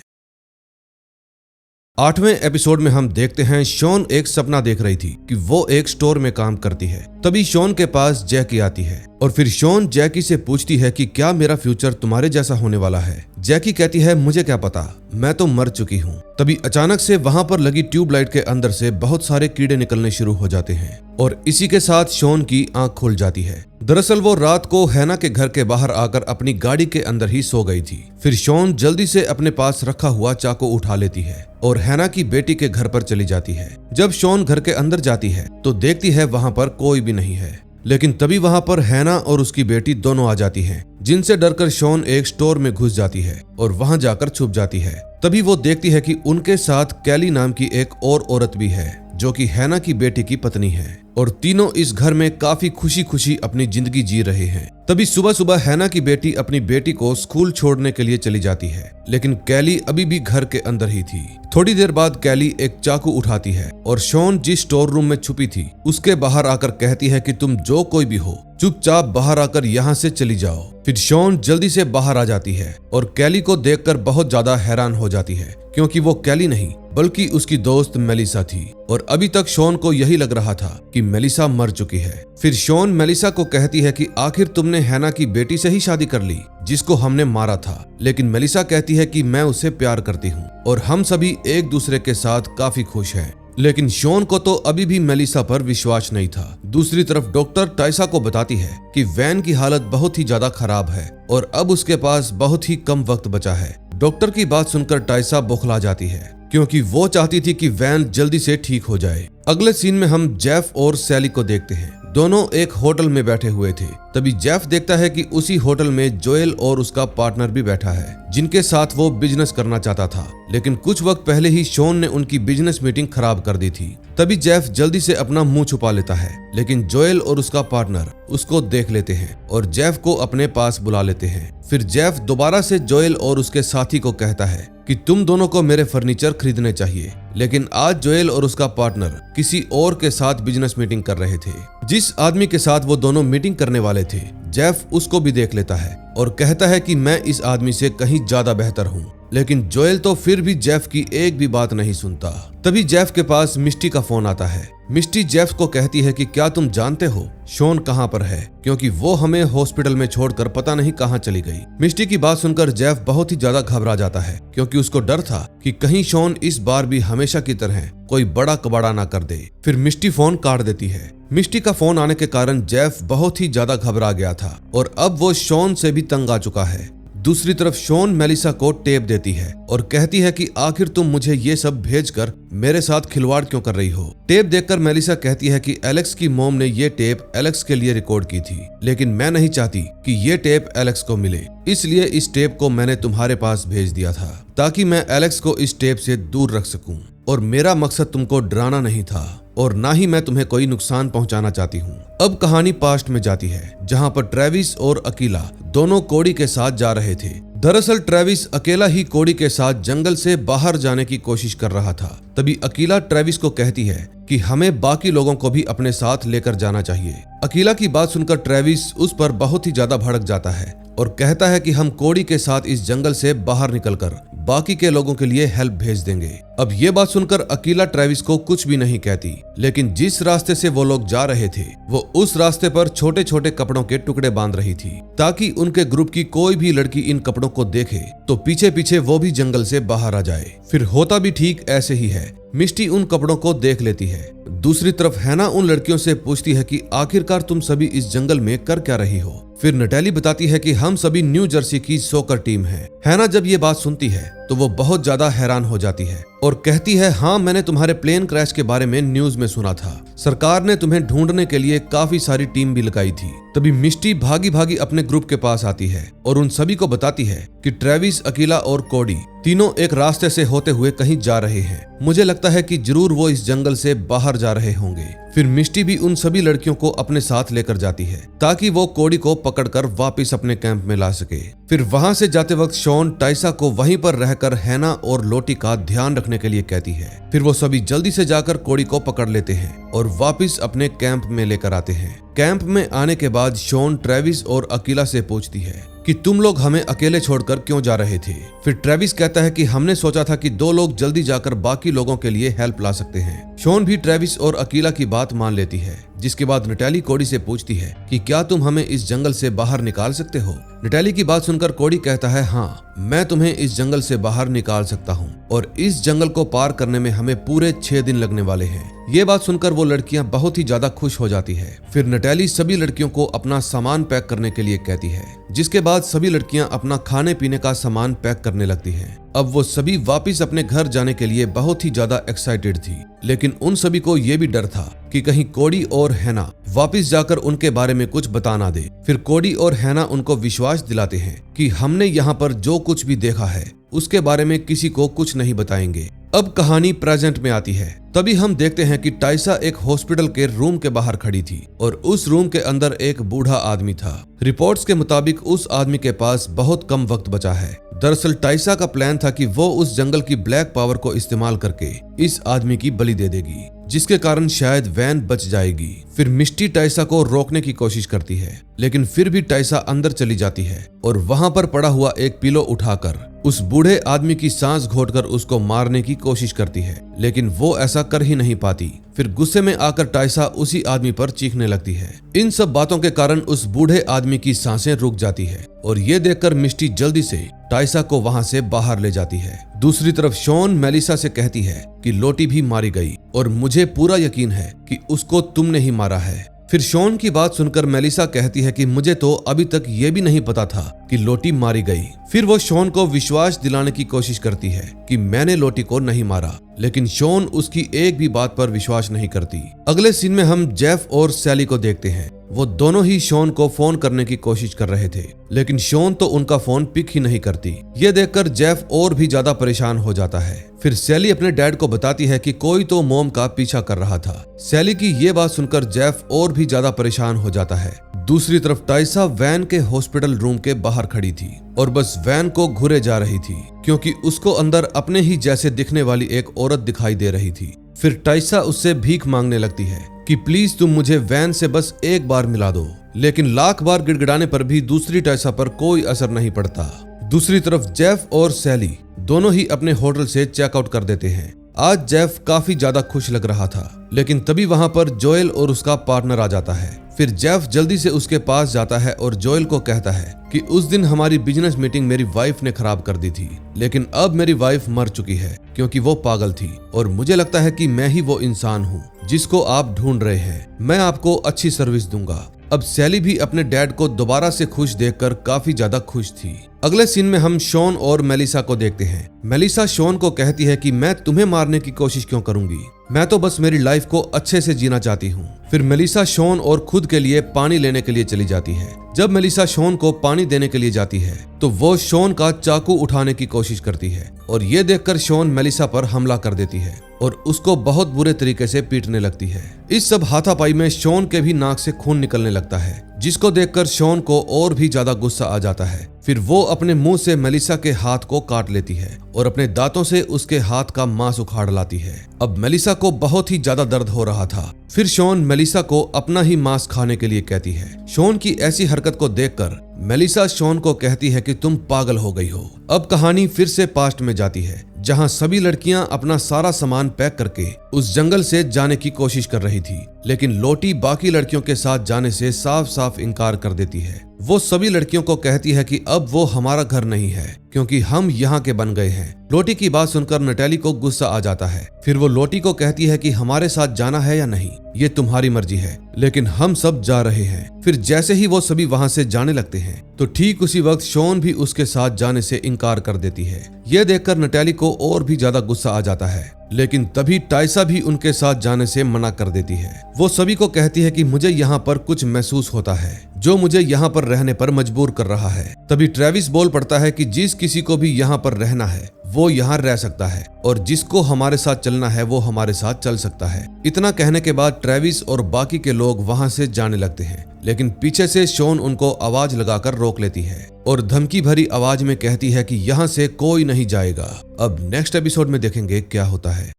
8वें एपिसोड में हम देखते हैं शॉन एक सपना देख रही थी कि वो एक स्टोर में काम करती है। तभी शॉन के पास जैकी आती है और फिर शॉन जैकी से पूछती है कि क्या मेरा फ्यूचर तुम्हारे जैसा होने वाला है। जैकी कहती है मुझे क्या पता, मैं तो मर चुकी हूँ। तभी अचानक से वहां पर लगी ट्यूबलाइट के अंदर से बहुत सारे कीड़े निकलने शुरू हो जाते हैं और इसी के साथ शॉन की आंख खुल जाती है। दरअसल वो रात को हैना के घर के बाहर आकर अपनी गाड़ी के अंदर ही सो गई थी। फिर शॉन जल्दी से अपने पास रखा हुआ चाकू उठा लेती है और हैना की बेटी के घर पर चली जाती है। जब शॉन घर के अंदर जाती है तो देखती है वहां पर कोई भी नहीं है, लेकिन तभी वहाँ पर हैना और उसकी बेटी दोनों आ जाती हैं, जिनसे डरकर शॉन एक स्टोर में घुस जाती है और वहाँ जाकर छुप जाती है। तभी वो देखती है कि उनके साथ कैली नाम की एक और औरत भी है, जो कि हैना की बेटी की पत्नी है, और तीनों इस घर में काफी खुशी खुशी अपनी जिंदगी जी रहे हैं। तभी सुबह सुबह हैना की बेटी अपनी बेटी को स्कूल छोड़ने के लिए चली जाती है, लेकिन कैली अभी भी घर के अंदर ही थी। थोड़ी देर बाद कैली एक चाकू उठाती है और शॉन जिस स्टोर रूम में छुपी थी उसके बाहर आकर कहती है कि तुम जो कोई भी हो, चुपचाप बाहर आकर यहाँ से चली जाओ। फिर शॉन जल्दी से बाहर आ जाती है और कैली को देखकर बहुत ज्यादा हैरान हो जाती है, क्योंकि वो कैली नहीं बल्कि उसकी दोस्त मेलिसा थी, और अभी तक शॉन को यही लग रहा था कि मेलिसा मर चुकी है। फिर शॉन मेलिसा को कहती है कि आखिर तुमने हैना की बेटी से ही शादी कर ली, जिसको हमने मारा था। लेकिन मेलिसा कहती है कि मैं उससे प्यार करती हूँ और हम सभी एक दूसरे के साथ काफी खुश हैं। लेकिन शॉन को तो अभी भी मेलिसा पर विश्वास नहीं था। दूसरी तरफ डॉक्टर टाइसा को बताती है कि वैन की हालत बहुत ही ज्यादा खराब है और अब उसके पास बहुत ही कम वक्त बचा है। डॉक्टर की बात सुनकर टाइसा बौखला जाती है, क्योंकि वो चाहती थी कि वैन जल्दी से ठीक हो जाए। अगले सीन में हम जेफ और सैली को देखते हैं। दोनों एक होटल में बैठे हुए थे। तभी जेफ देखता है कि उसी होटल में जोएल और उसका पार्टनर भी बैठा है, जिनके साथ वो बिजनेस करना चाहता था, लेकिन कुछ वक्त पहले ही शॉन ने उनकी बिजनेस मीटिंग खराब कर दी थी। तभी जेफ जल्दी से अपना मुंह छुपा लेता है, लेकिन जोएल और उसका पार्टनर उसको देख लेते हैं और जेफ को अपने पास बुला लेते हैं। फिर जेफ दोबारा से जोएल और उसके साथी को कहता है कि तुम दोनों को मेरे फर्नीचर खरीदने चाहिए। लेकिन आज जोएल और उसका पार्टनर किसी और के साथ बिजनेस मीटिंग कर रहे थे। जिस आदमी के साथ वो दोनों मीटिंग करने वाले थे, जेफ उसको भी देख लेता है और कहता है कि मैं इस आदमी से कहीं ज्यादा बेहतर हूँ। लेकिन जोएल तो फिर भी जेफ की एक भी बात नहीं सुनता। तभी जेफ के पास मिस्टी का फोन आता है। मिस्टी जेफ को कहती है कि क्या तुम जानते हो शॉन कहाँ पर है, क्योंकि वो हमें हॉस्पिटल में छोड़कर पता नहीं कहाँ चली गई। मिस्टी की बात सुनकर जेफ बहुत ही ज्यादा घबरा जाता है, क्योंकि उसको डर था कि कहीं शॉन इस बार भी हमेशा की तरह कोई बड़ा कबाड़ा ना कर दे। फिर मिस्टी फोन काट देती है। मिस्टी का फोन आने के कारण जेफ बहुत ही ज्यादा घबरा गया था और अब वो शॉन से भी तंग आ चुका है। दूसरी तरफ शॉन मेलिसा को टेप देती है और कहती है कि आखिर तुम मुझे ये सब भेजकर मेरे साथ खिलवाड़ क्यों कर रही हो। टेप देखकर मेलिसा कहती है कि एलेक्स की मॉम ने ये टेप एलेक्स के लिए रिकॉर्ड की थी, लेकिन मैं नहीं चाहती कि ये टेप एलेक्स को मिले, इसलिए इस टेप को मैंने तुम्हारे पास भेज दिया था ताकि मैं एलेक्स को इस टेप से दूर रख सकूं। और मेरा मकसद तुमको डराना नहीं था और ना ही मैं तुम्हें कोई नुकसान पहुंचाना चाहती हूँ। अब कहानी पास्ट में जाती है, जहाँ पर ट्रेविस और अकीला दोनों कोडी के साथ जा रहे थे। दरअसल ट्रेविस अकेला ही कोडी के साथ जंगल से बाहर जाने की कोशिश कर रहा था। तभी अकीला ट्रेविस को कहती है कि हमें बाकी लोगों को भी अपने साथ लेकर जाना चाहिए। अकीला की बात सुनकर ट्रेविस उस पर बहुत ही ज्यादा भड़क जाता है और कहता है कि हम कोडी के साथ इस जंगल से बाहर निकलकर बाकी के लोगों के लिए हेल्प भेज देंगे। अब ये बात सुनकर अकीला ट्रेविस को कुछ भी नहीं कहती, लेकिन जिस रास्ते से वो लोग जा रहे थे वो उस रास्ते पर छोटे छोटे कपड़ों के टुकड़े बांध रही थी, ताकि उनके ग्रुप की कोई भी लड़की इन कपड़ों को देखे तो पीछे पीछे वो भी जंगल से बाहर आ जाए। फिर होता भी ठीक ऐसे ही है। मिस्टी उन कपड़ों को देख लेती है। दूसरी तरफ हैना उन लड़कियों से पूछती है कि आखिरकार तुम सभी इस जंगल में कर क्या रही हो। फिर नटैली बताती है कि हम सभी न्यू जर्सी की सॉकर टीम है। हैना जब ये बात सुनती है तो वो बहुत ज्यादा हैरान हो जाती है और कहती है, हाँ मैंने तुम्हारे प्लेन क्रैश के बारे में न्यूज में सुना था। सरकार ने तुम्हें ढूंढने के लिए काफी सारी टीम भी लगाई थी। तभी मिस्टी भागी भागी अपने ग्रुप के पास आती है और उन सभी को बताती है कि ट्रेविस, अकीला और कोडी तीनों एक रास्ते से होते हुए कहीं जा रहे हैं। मुझे लगता है कि जरूर वो इस जंगल से बाहर जा रहे होंगे। फिर मिस्टी भी उन सभी लड़कियों को अपने साथ लेकर जाती है ताकि वो कोडी को पकड़कर वापस अपने कैंप में ला सके। फिर वहां से जाते वक्त शॉन टाइसा को वहीं पर रहकर हैना और लोटी का ध्यान रखने के लिए कहती है। फिर वो सभी जल्दी से जाकर कोडी को पकड़ लेते हैं और वापस अपने कैंप में लेकर आते हैं। कैंप में आने के बाद शॉन ट्रेविस और अकीला से पूछती है कि तुम लोग हमें अकेले छोड़कर क्यों जा रहे थे। फिर ट्रेविस कहता है कि हमने सोचा था कि 2 लोग जल्दी जाकर बाकी लोगों के लिए हेल्प ला सकते हैं। शॉन भी ट्रेविस और अकीला की बात मान लेती है, जिसके बाद नटैली कोडी से पूछती है कि क्या तुम हमें इस जंगल से बाहर निकाल सकते हो। नटैली की बात सुनकर कोडी कहता है, हाँ मैं तुम्हें इस जंगल से बाहर निकाल सकता हूँ और इस जंगल को पार करने में हमें पूरे 6 दिन लगने वाले हैं। ये बात सुनकर वो लड़कियां बहुत ही ज्यादा खुश हो जाती है। फिर नटैली सभी लड़कियों को अपना सामान पैक करने के लिए कहती है, जिसके बाद सभी लड़कियां अपना खाने पीने का सामान पैक करने लगती हैं। अब वो सभी वापस अपने घर जाने के लिए बहुत ही ज्यादा एक्साइटेड थी, लेकिन उन सभी को ये भी डर था कि कहीं कोडी और हैना वापस जाकर उनके बारे में कुछ बता ना दे। फिर कोडी और हैना उनको विश्वास दिलाते हैं कि हमने यहाँ पर जो कुछ भी देखा है उसके बारे में किसी को कुछ नहीं बताएंगे। अब कहानी प्रेजेंट में आती है। तभी हम देखते हैं कि टाइसा एक हॉस्पिटल के रूम के बाहर खड़ी थी और उस रूम के अंदर एक बूढ़ा आदमी था। रिपोर्ट्स के मुताबिक उस आदमी के पास बहुत कम वक्त बचा है। दरअसल टाइसा का प्लान था कि वो उस जंगल की ब्लैक पावर को इस्तेमाल करके इस आदमी की बलि दे देगी, जिसके कारण शायद वैन बच जाएगी। फिर मिस्टी टाइसा को रोकने की कोशिश करती है, लेकिन फिर भी टाइसा अंदर चली जाती है और वहां पर पड़ा हुआ एक पिलो उठाकर उस बूढ़े आदमी की सांस घोटकर उसको मारने की कोशिश करती है, लेकिन वो ऐसा कर ही नहीं पाती। फिर गुस्से में आकर टाइसा उसी आदमी पर चीखने लगती है। इन सब बातों के कारण उस बूढ़े आदमी की सांसें रुक जाती है और ये देखकर मिस्टी जल्दी से टाइसा को वहां से बाहर ले जाती है। दूसरी तरफ शॉन मेलिसा से कहती है कि लोटी भी मारी गई और मुझे पूरा यकीन है कि उसको तुमने ही मारा है। फिर शॉन की बात सुनकर मेलिसा कहती है कि मुझे तो अभी तक ये भी नहीं पता था कि लोटी मारी गई। फिर वो शॉन को विश्वास दिलाने की कोशिश करती है कि मैंने लोटी को नहीं मारा, लेकिन शॉन उसकी एक भी बात पर विश्वास नहीं करती। अगले सीन में हम जेफ और सैली को देखते हैं। वो दोनों ही शॉन को फोन करने की कोशिश कर रहे थे, लेकिन शॉन तो उनका फोन पिक ही नहीं करती। ये देखकर जेफ और भी ज्यादा परेशान हो जाता है। फिर सैली अपने डैड को बताती है कि कोई तो मॉम का पीछा कर रहा था। सैली की ये बात सुनकर जेफ और भी ज्यादा परेशान हो जाता है। दूसरी तरफ टाइसा वैन के हॉस्पिटल रूम के बाहर खड़ी थी और बस वैन को घुरे जा रही थी, क्योंकि उसको अंदर अपने ही जैसे दिखने वाली एक औरत दिखाई दे रही थी। फिर टाइसा उससे भीख मांगने लगती है कि प्लीज तुम मुझे वैन से बस एक बार मिला दो, लेकिन लाख बार गिड़गिड़ाने पर भी दूसरी टाइसा पर कोई असर नहीं पड़ता। दूसरी तरफ जेफ और सैली दोनों ही अपने होटल से चेकआउट कर देते हैं। आज जेफ काफी ज्यादा खुश लग रहा था, लेकिन तभी वहां पर जोएल और उसका पार्टनर आ जाता है। फिर जेफ जल्दी से उसके पास जाता है और जोएल को कहता है कि उस दिन हमारी बिजनेस मीटिंग मेरी वाइफ ने खराब कर दी थी, लेकिन अब मेरी वाइफ मर चुकी है क्योंकि वो पागल थी और मुझे लगता है कि मैं ही वो इंसान हूँ जिसको आप ढूंढ रहे हैं। मैं आपको अच्छी सर्विस दूंगा। अब सैली भी अपने डैड को दोबारा से खुश देखकर काफी ज्यादा खुश थी। अगले सीन में हम शॉन और मेलिसा को देखते हैं। मेलिसा शॉन को कहती है कि मैं तुम्हें मारने की कोशिश क्यों करूंगी, मैं तो बस मेरी लाइफ को अच्छे से जीना चाहती हूँ। फिर मेलिसा शॉन और खुद के लिए पानी लेने के लिए चली जाती है। जब मेलिसा शॉन को पानी देने के लिए जाती है तो वो शॉन का चाकू उठाने की कोशिश करती है और ये देखकर शॉन मेलिसा पर हमला कर देती है और उसको बहुत बुरे तरीके से पीटने लगती है। इस सब हाथापाई में शॉन के भी नाक से खून निकलने लगता है, जिसको देखकर शॉन को और भी ज्यादा गुस्सा आ जाता है। फिर वो अपने मुंह से मेलिसा के हाथ को काट लेती है और अपने दांतों से उसके हाथ का मांस उखाड़ लाती है। अब मेलिसा को बहुत ही ज्यादा दर्द हो रहा था। फिर शॉन मेलिसा को अपना ही मांस खाने के लिए कहती है। शॉन की ऐसी हरकत को देखकर मेलिसा शॉन को कहती है कि तुम पागल हो गई हो। अब कहानी फिर से पास्ट में जाती है, जहां सभी लड़कियां अपना सारा सामान पैक करके उस जंगल से जाने की कोशिश कर रही थी, लेकिन लोटी बाकी लड़कियों के साथ जाने से साफ साफ इनकार कर देती है। वो सभी लड़कियों को कहती है कि अब वो हमारा घर नहीं है क्योंकि हम यहाँ के बन गए हैं। लोटी की बात सुनकर नटैली को गुस्सा आ जाता है। फिर वो लोटी को कहती है कि हमारे साथ जाना है या नहीं ये तुम्हारी मर्जी है, लेकिन हम सब जा रहे हैं। फिर जैसे ही वो सभी वहां से जाने लगते हैं तो ठीक उसी वक्त शॉन भी उसके साथ जाने से इनकार कर देती है। यह देखकर नटैली को और भी ज्यादा गुस्सा आ जाता है, लेकिन तभी टाइसा भी उनके साथ जाने से मना कर देती है। वो सभी को कहती है कि मुझे यहाँ पर कुछ महसूस होता है जो मुझे यहाँ पर रहने पर मजबूर कर रहा है। तभी ट्रेविस बोल पड़ता है कि जिस किसी को भी यहाँ पर रहना है वो यहाँ रह सकता है और जिसको हमारे साथ चलना है वो हमारे साथ चल सकता है। इतना कहने के बाद ट्रेविस और बाकी के लोग वहां से जाने लगते हैं, लेकिन पीछे से शॉन उनको आवाज लगाकर रोक लेती है और धमकी भरी आवाज में कहती है कि यहाँ से कोई नहीं जाएगा। अब नेक्स्ट एपिसोड में देखेंगे क्या होता है।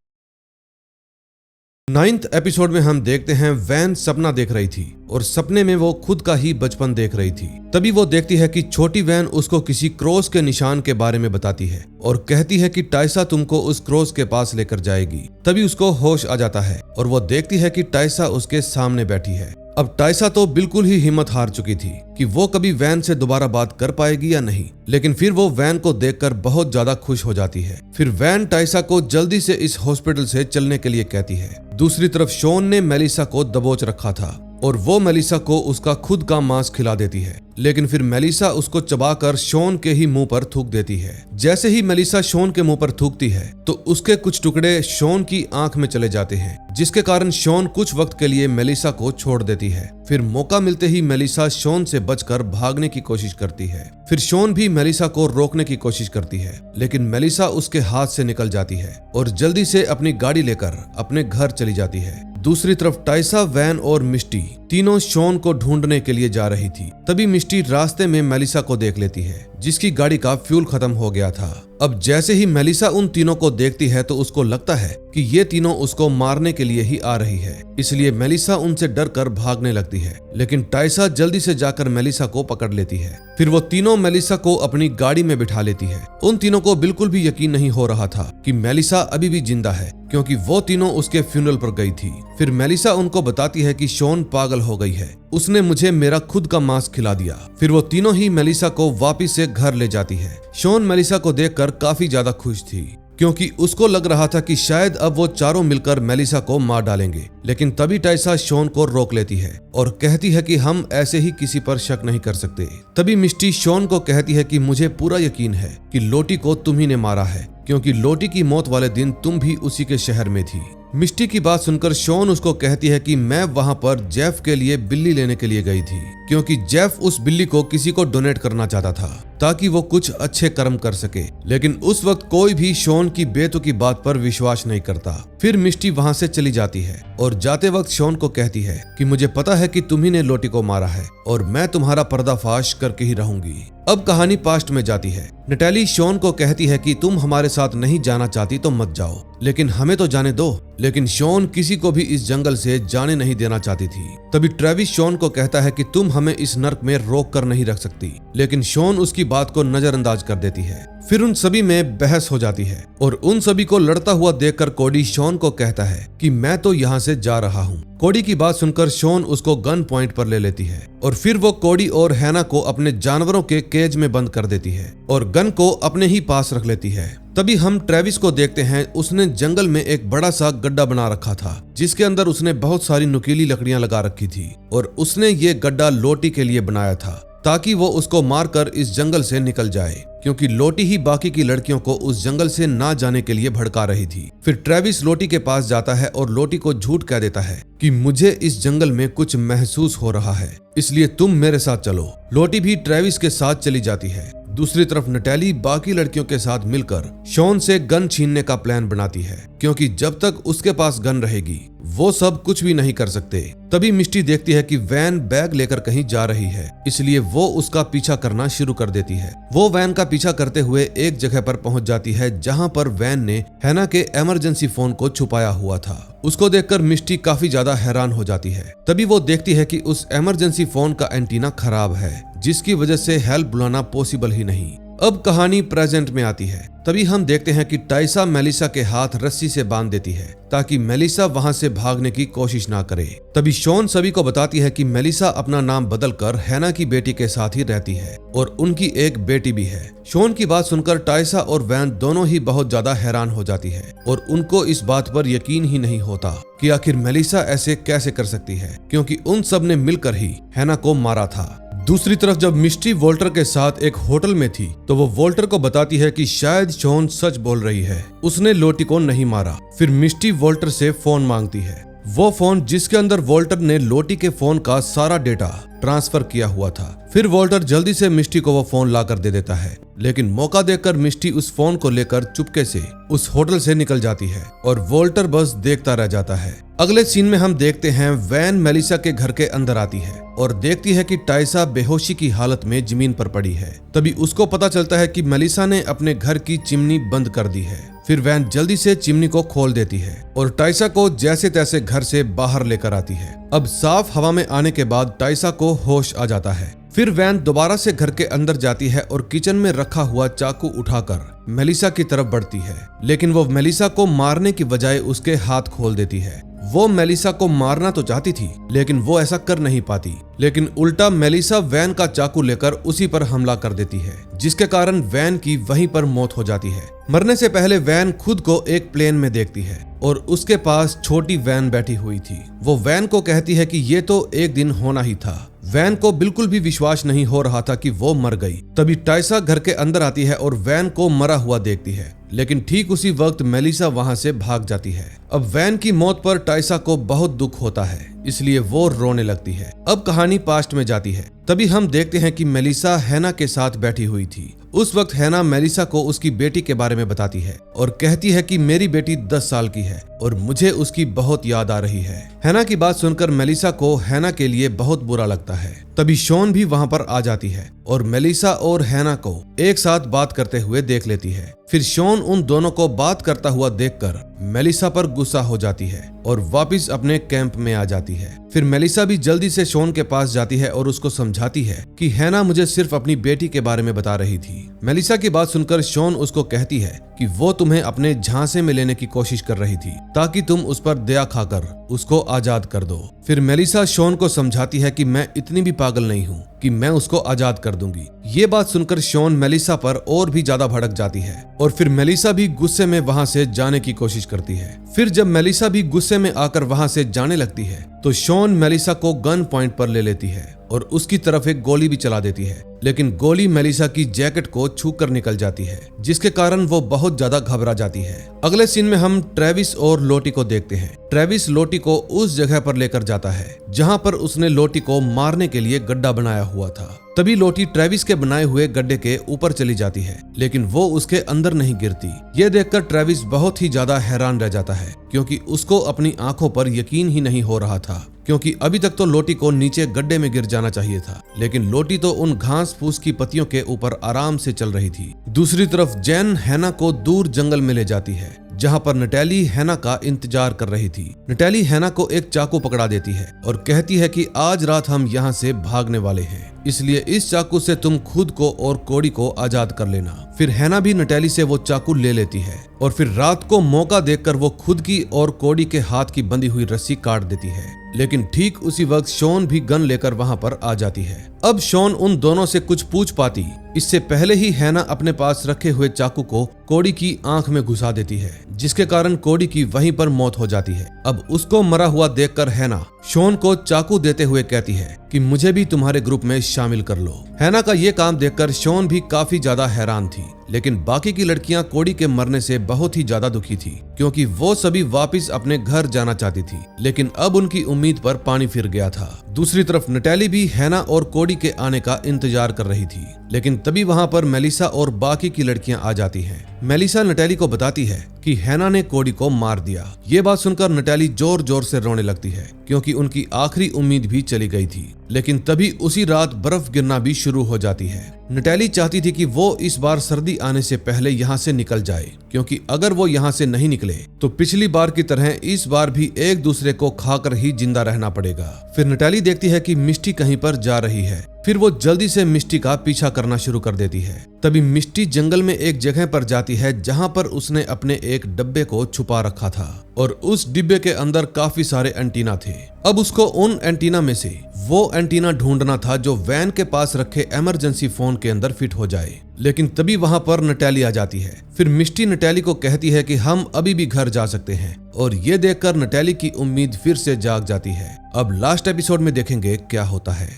9th एपिसोड में हम देखते हैं वैन सपना देख रही थी और सपने में वो खुद का ही बचपन देख रही थी। तभी वो देखती है कि छोटी वैन उसको किसी क्रॉस के निशान के बारे में बताती है और कहती है कि टाइसा तुमको उस क्रॉस के पास लेकर जाएगी। तभी उसको होश आ जाता है और वो देखती है कि टाइसा उसके सामने बैठी है। अब टाइसा तो बिल्कुल ही हिम्मत हार चुकी थी कि वो कभी वैन से दोबारा बात कर पाएगी या नहीं, लेकिन फिर वो वैन को देखकर बहुत ज्यादा खुश हो जाती है। फिर वैन टाइसा को जल्दी से इस हॉस्पिटल से चलने के लिए कहती है। दूसरी तरफ शॉन ने मेलिसा को दबोच रखा था और वो मेलिसा को उसका खुद का मांस खिला देती है, लेकिन फिर मेलिसा उसको चबाकर शॉन के ही मुंह पर थूक देती है। जैसे ही मेलिसा शॉन के मुंह पर थूकती है तो उसके कुछ टुकड़े शॉन की आंख में चले जाते हैं, जिसके कारण शॉन कुछ वक्त के लिए मेलिसा को छोड़ देती है। फिर मौका मिलते ही मेलिसा शॉन से बचकर भागने की कोशिश करती है। फिर शॉन भी मेलिसा को रोकने की कोशिश करती है, लेकिन मेलिसा उसके हाथ से निकल जाती है और जल्दी से अपनी गाड़ी लेकर अपने घर चली जाती है। दूसरी तरफ टाइसा, वैन और मिस्टी तीनों शॉन को ढूंढने के लिए जा रही थी। तभी मिस्टी रास्ते में मेलिसा को देख लेती है, जिसकी गाड़ी का फ्यूल खत्म हो गया था। अब जैसे ही मेलिसा उन तीनों को देखती है तो उसको लगता है कि ये तीनों उसको मारने के लिए ही आ रही है, इसलिए मेलिसा उनसे डरकर भागने लगती है। लेकिन टाइसा जल्दी से जाकर मेलिसा को पकड़ लेती है। फिर वो तीनों मेलिसा को अपनी गाड़ी में बिठा लेती है। उन तीनों को बिल्कुल भी यकीन नहीं हो रहा था कि मेलिसा अभी भी जिंदा है, क्योंकि वो तीनों उसके फ्यूनरल पर गई थी। फिर मेलिसा उनको बताती है कि शॉन पागल हो गई है, उसने मुझे मेरा खुद का मांस खिला दिया। फिर वो तीनों ही मेलिसा को वापस से घर ले जाती है। शॉन मेलिसा को देखकर काफी ज्यादा खुश थी, क्योंकि उसको लग रहा था कि शायद अब वो चारों मिलकर मेलिसा को मार डालेंगे। लेकिन तभी टाइसा शॉन को रोक लेती है और कहती है कि हम ऐसे ही किसी पर शक नहीं कर सकते। तभी मिस्टी शॉन को कहती है कि मुझे पूरा यकीन है कि लोटी को तुम ही ने मारा है, क्योंकि लोटी की मौत वाले दिन तुम भी उसी के शहर में थी। मिस्टी की बात सुनकर शॉन उसको कहती है कि मैं वहां पर जेफ के लिए बिल्ली लेने के लिए गई थी, क्योंकि जेफ उस बिल्ली को किसी को डोनेट करना चाहता था ताकि वो कुछ अच्छे कर्म कर सके। लेकिन उस वक्त कोई भी शॉन की बेतुकी बात पर विश्वास नहीं करता। फिर मिस्टी वहां से चली जाती है और जाते वक्त शॉन को कहती है कि मुझे पता है कि तुम्ही ने लोटी को मारा है और मैं तुम्हारा पर्दाफाश करके ही रहूंगी। अब कहानी पास्ट में जाती है। नटैली शॉन को कहती है कि तुम हमारे साथ नहीं जाना चाहती तो मत जाओ, लेकिन हमें तो जाने दो। लेकिन शॉन किसी को भी इस जंगल से जाने नहीं देना चाहती थी। तभी ट्रेविस शॉन को कहता है कि तुम हमें इस नर्क में रोक कर नहीं रख सकती, लेकिन शॉन उसकी बात को नजरअंदाज कर देती है। फिर उन सभी में बहस हो जाती है और उन सभी को लड़ता हुआ देखकर कोडी शॉन को कहता है कि मैं तो यहाँ से जा रहा हूँ। कोडी की बात सुनकर शॉन उसको गन पॉइंट पर ले लेती है और फिर वो कोडी और हैना को अपने जानवरों के केज में बंद कर देती है और गन को अपने ही पास रख लेती है। तभी हम ट्रेविस को देखते हैं। उसने जंगल में एक बड़ा सा गड्ढा बना रखा था, जिसके अंदर उसने बहुत सारी नुकीली लकड़ियां लगा रखी थी और उसने ये गड्ढा लोटी के लिए बनाया था ताकि वो उसको मारकर इस जंगल से निकल जाए, क्योंकि लोटी ही बाकी की लड़कियों को उस जंगल से ना जाने के लिए भड़का रही थी। फिर ट्रेविस लोटी के पास जाता है और लोटी को झूठ कह देता है कि मुझे इस जंगल में कुछ महसूस हो रहा है, इसलिए तुम मेरे साथ चलो। लोटी भी ट्रेविस के साथ चली जाती है। दूसरी तरफ नटैली बाकी लड़कियों के साथ मिलकर शॉन से गन छीनने का प्लान बनाती है, क्योंकि जब तक उसके पास गन रहेगी वो सब कुछ भी नहीं कर सकते। तभी मिस्टी देखती है कि वैन बैग लेकर कहीं जा रही है, इसलिए वो उसका पीछा करना शुरू कर देती है। वो वैन का पीछा करते हुए एक जगह पर पहुंच जाती है जहां पर वैन ने हैना के इमरजेंसी फोन को छुपाया हुआ था। उसको देखकर मिस्टी काफी ज्यादा हैरान हो जाती है। तभी वो देखती है कि उस इमरजेंसी फोन का एंटीना खराब है, जिसकी वजह से हेल्प बुलाना पॉसिबल ही नहीं। अब कहानी प्रेजेंट में आती है। तभी हम देखते हैं कि टाइसा मेलिसा के हाथ रस्सी से बांध देती है ताकि मेलिसा वहां से भागने की कोशिश ना करे। तभी शॉन सभी को बताती है कि मेलिसा अपना नाम बदलकर हैना की बेटी के साथ ही रहती है और उनकी एक बेटी भी है। शॉन की बात सुनकर टाइसा और वैन दोनों ही बहुत ज्यादा हैरान हो जाती है और उनको इस बात पर यकीन ही नहीं होता कि आखिर मेलिसा ऐसे कैसे कर सकती है, क्योंकि उन सब ने मिलकर ही हैना को मारा था। दूसरी तरफ जब मिस्टी वोल्टर के साथ एक होटल में थी तो वो वोल्टर को बताती है कि शायद शॉन सच बोल रही है, उसने लोटी को नहीं मारा। फिर मिस्टी वोल्टर से फोन मांगती है, वो फोन जिसके अंदर वोल्टर ने लोटी के फोन का सारा डेटा ट्रांसफर किया हुआ था। फिर वोल्टर जल्दी से मिस्टी को वो फोन लाकर दे देता है, लेकिन मौका देखकर मिस्टी उस फोन को लेकर चुपके से उस होटल से निकल जाती है और वोल्टर बस देखता रह जाता है। अगले सीन में हम देखते हैं वैन मेलिसा के घर के अंदर आती है और देखती है कि टाइसा बेहोशी की हालत में जमीन पर पड़ी है। तभी उसको पता चलता है कि मेलिसा ने अपने घर की चिमनी बंद कर दी है। फिर वैन जल्दी से चिमनी को खोल देती है और टाइसा को जैसे तैसे घर से बाहर लेकर आती है। अब साफ हवा में आने के बाद टाइसा को होश आ जाता है। फिर वैन दोबारा से घर के अंदर जाती है और किचन में रखा हुआ चाकू उठाकर मेलिसा की तरफ बढ़ती है, लेकिन वो मेलिसा को मारने की बजाय उसके हाथ खोल देती है। वो मेलिसा को मारना तो चाहती थी, लेकिन वो ऐसा कर नहीं पाती। लेकिन उल्टा मेलिसा वैन का चाकू लेकर उसी पर हमला कर देती है, जिसके कारण वैन की वहीं पर मौत हो जाती है। मरने से पहले वैन खुद को एक प्लेन में देखती है और उसके पास छोटी वैन बैठी हुई थी। वो वैन को कहती है कि ये तो एक दिन होना ही था। वैन को बिल्कुल भी विश्वास नहीं हो रहा था कि वो मर गई। तभी टाइसा घर के अंदर आती है और वैन को मरा हुआ देखती है, लेकिन ठीक उसी वक्त मेलिसा वहां से भाग जाती है। अब वैन की मौत पर टाइसा को बहुत दुख होता है, इसलिए वो रोने लगती है। अब कहानी पास्ट में जाती है। तभी हम देखते हैं कि मेलिसा हैना के साथ बैठी हुई थी। उस वक्त हैना मेलिसा को उसकी बेटी के बारे में बताती है और कहती है कि मेरी बेटी 10 साल की है और मुझे उसकी बहुत याद आ रही है। हैना की बात सुनकर मेलिसा को हैना के लिए बहुत बुरा लगता है। तभी शॉन भी वहां पर आ जाती है और मेलिसा और हैना को एक साथ बात करते हुए देख लेती है। फिर शॉन उन दोनों को बात करता हुआ देखकर मेलिसा पर गुस्सा हो जाती है और वापस अपने कैंप में आ जाती है। फिर मेलिसा भी जल्दी से शॉन के पास जाती है और उसको समझाती है कि हैना मुझे सिर्फ अपनी बेटी के बारे में बता रही थी। मेलिसा की बात सुनकर शॉन उसको कहती है कि वो तुम्हें अपने झांसे में लेने की कोशिश कर रही थी ताकि तुम उस पर दया खाकर उसको आजाद कर दो। फिर मेलिसा शॉन को समझाती है कि मैं इतनी भी पागल नहीं हूँ कि मैं उसको आजाद कर दूंगी। ये बात सुनकर शॉन मेलिसा पर और भी ज्यादा भड़क जाती है और फिर मेलिसा भी गुस्से में वहां से जाने की कोशिश करती है। फिर जब मेलिसा भी गुस्से में आकर वहां से जाने लगती है तो शॉन मेलिसा को गन पॉइंट पर ले लेती है और उसकी तरफ एक गोली भी चला देती है, लेकिन गोली मेलिसा की जैकेट को छूकर निकल जाती है, जिसके कारण वो बहुत ज्यादा घबरा जाती है। अगले सीन में हम ट्रेविस और लोटी को देखते हैं। ट्रेविस लोटी को उस जगह पर लेकर जाता है जहां पर उसने लोटी को मारने के लिए गड्ढा बनाया हुआ था। तभी लोटी ट्रेविस के बनाए हुए गड्ढे के ऊपर चली जाती है, लेकिन वो उसके अंदर नहीं गिरती। ये देखकर ट्रेविस बहुत ही ज्यादा हैरान रह जाता है, क्योंकि उसको अपनी आंखों पर यकीन ही नहीं हो रहा था, क्योंकि अभी तक तो लोटी को नीचे गड्ढे में गिर जाना चाहिए था, लेकिन लोटी तो उन घास फूस की पत्तियों के ऊपर आराम से चल रही थी। दूसरी तरफ जैन हैना को दूर जंगल में ले जाती है, जहां पर नटैली हैना का इंतजार कर रही थी। नटैली हैना को एक चाकू पकड़ा देती है और कहती है कि आज रात हम यहाँ से भागने वाले हैं, इसलिए इस चाकू से तुम खुद को और कोडी को आजाद कर लेना। फिर हैना भी नटैली से वो चाकू ले लेती है और फिर रात को मौका देखकर वो खुद की और कोडी के हाथ की बंधी हुई रस्सी काट देती है, लेकिन ठीक उसी वक्त शॉन भी गन लेकर वहां पर आ जाती है। अब शॉन उन दोनों से कुछ पूछ पाती इससे पहले ही हैना अपने पास रखे हुए चाकू को कोडी की आंख में घुसा देती है, जिसके कारण कोडी की वहीं पर मौत हो जाती है। अब उसको मरा हुआ देखकर हैना शॉन को चाकू देते हुए कहती है कि मुझे भी तुम्हारे ग्रुप में शामिल कर लो। हैना का ये काम देखकर शॉन भी काफी ज्यादा हैरान थी, लेकिन बाकी की लड़कियां कोडी के मरने से बहुत ही ज्यादा दुखी थी, क्योंकि वो सभी वापस अपने घर जाना चाहती थी, लेकिन अब उनकी उम्मीद पर पानी फिर गया था। दूसरी तरफ नटैली भी हैना और कोडी के आने का इंतजार कर रही थी, लेकिन तभी वहां पर मेलिसा और बाकी की लड़कियां आ जाती हैं। मेलिसा नटैली को बताती है कि हैना ने कोडी को मार दिया। ये बात सुनकर नटैली जोर जोर से रोने लगती है, क्योंकि उनकी आखिरी उम्मीद भी चली गई थी। लेकिन तभी उसी रात बर्फ गिरना भी शुरू हो जाती है। नटैली चाहती थी कि वो इस बार सर्दी आने से पहले यहाँ से निकल जाए, क्योंकि अगर वो यहाँ से नहीं निकले तो पिछली बार की तरह इस बार भी एक दूसरे को खाकर ही जिंदा रहना पड़ेगा। फिर नटैली देखती है कि मिष्टी कहीं पर जा रही है। फिर वो जल्दी से मिष्टी का पीछा करना शुरू कर देती है। तभी मिष्टी जंगल में एक जगह पर जाती है जहां पर उसने अपने एक डब्बे को छुपा रखा था और उस डिब्बे के अंदर काफी सारे एंटीना थे। अब उसको उन एंटीना में से वो एंटीना ढूंढना था जो वैन के पास रखे इमरजेंसी फोन के अंदर फिट हो जाए। लेकिन तभी वहां पर नटैली आ जाती है। फिर मिष्टी नटैली को कहती है कि हम अभी भी घर जा सकते हैं, और ये देखकर नटैली की उम्मीद फिर से जाग जाती है। अब लास्ट एपिसोड में देखेंगे क्या होता है।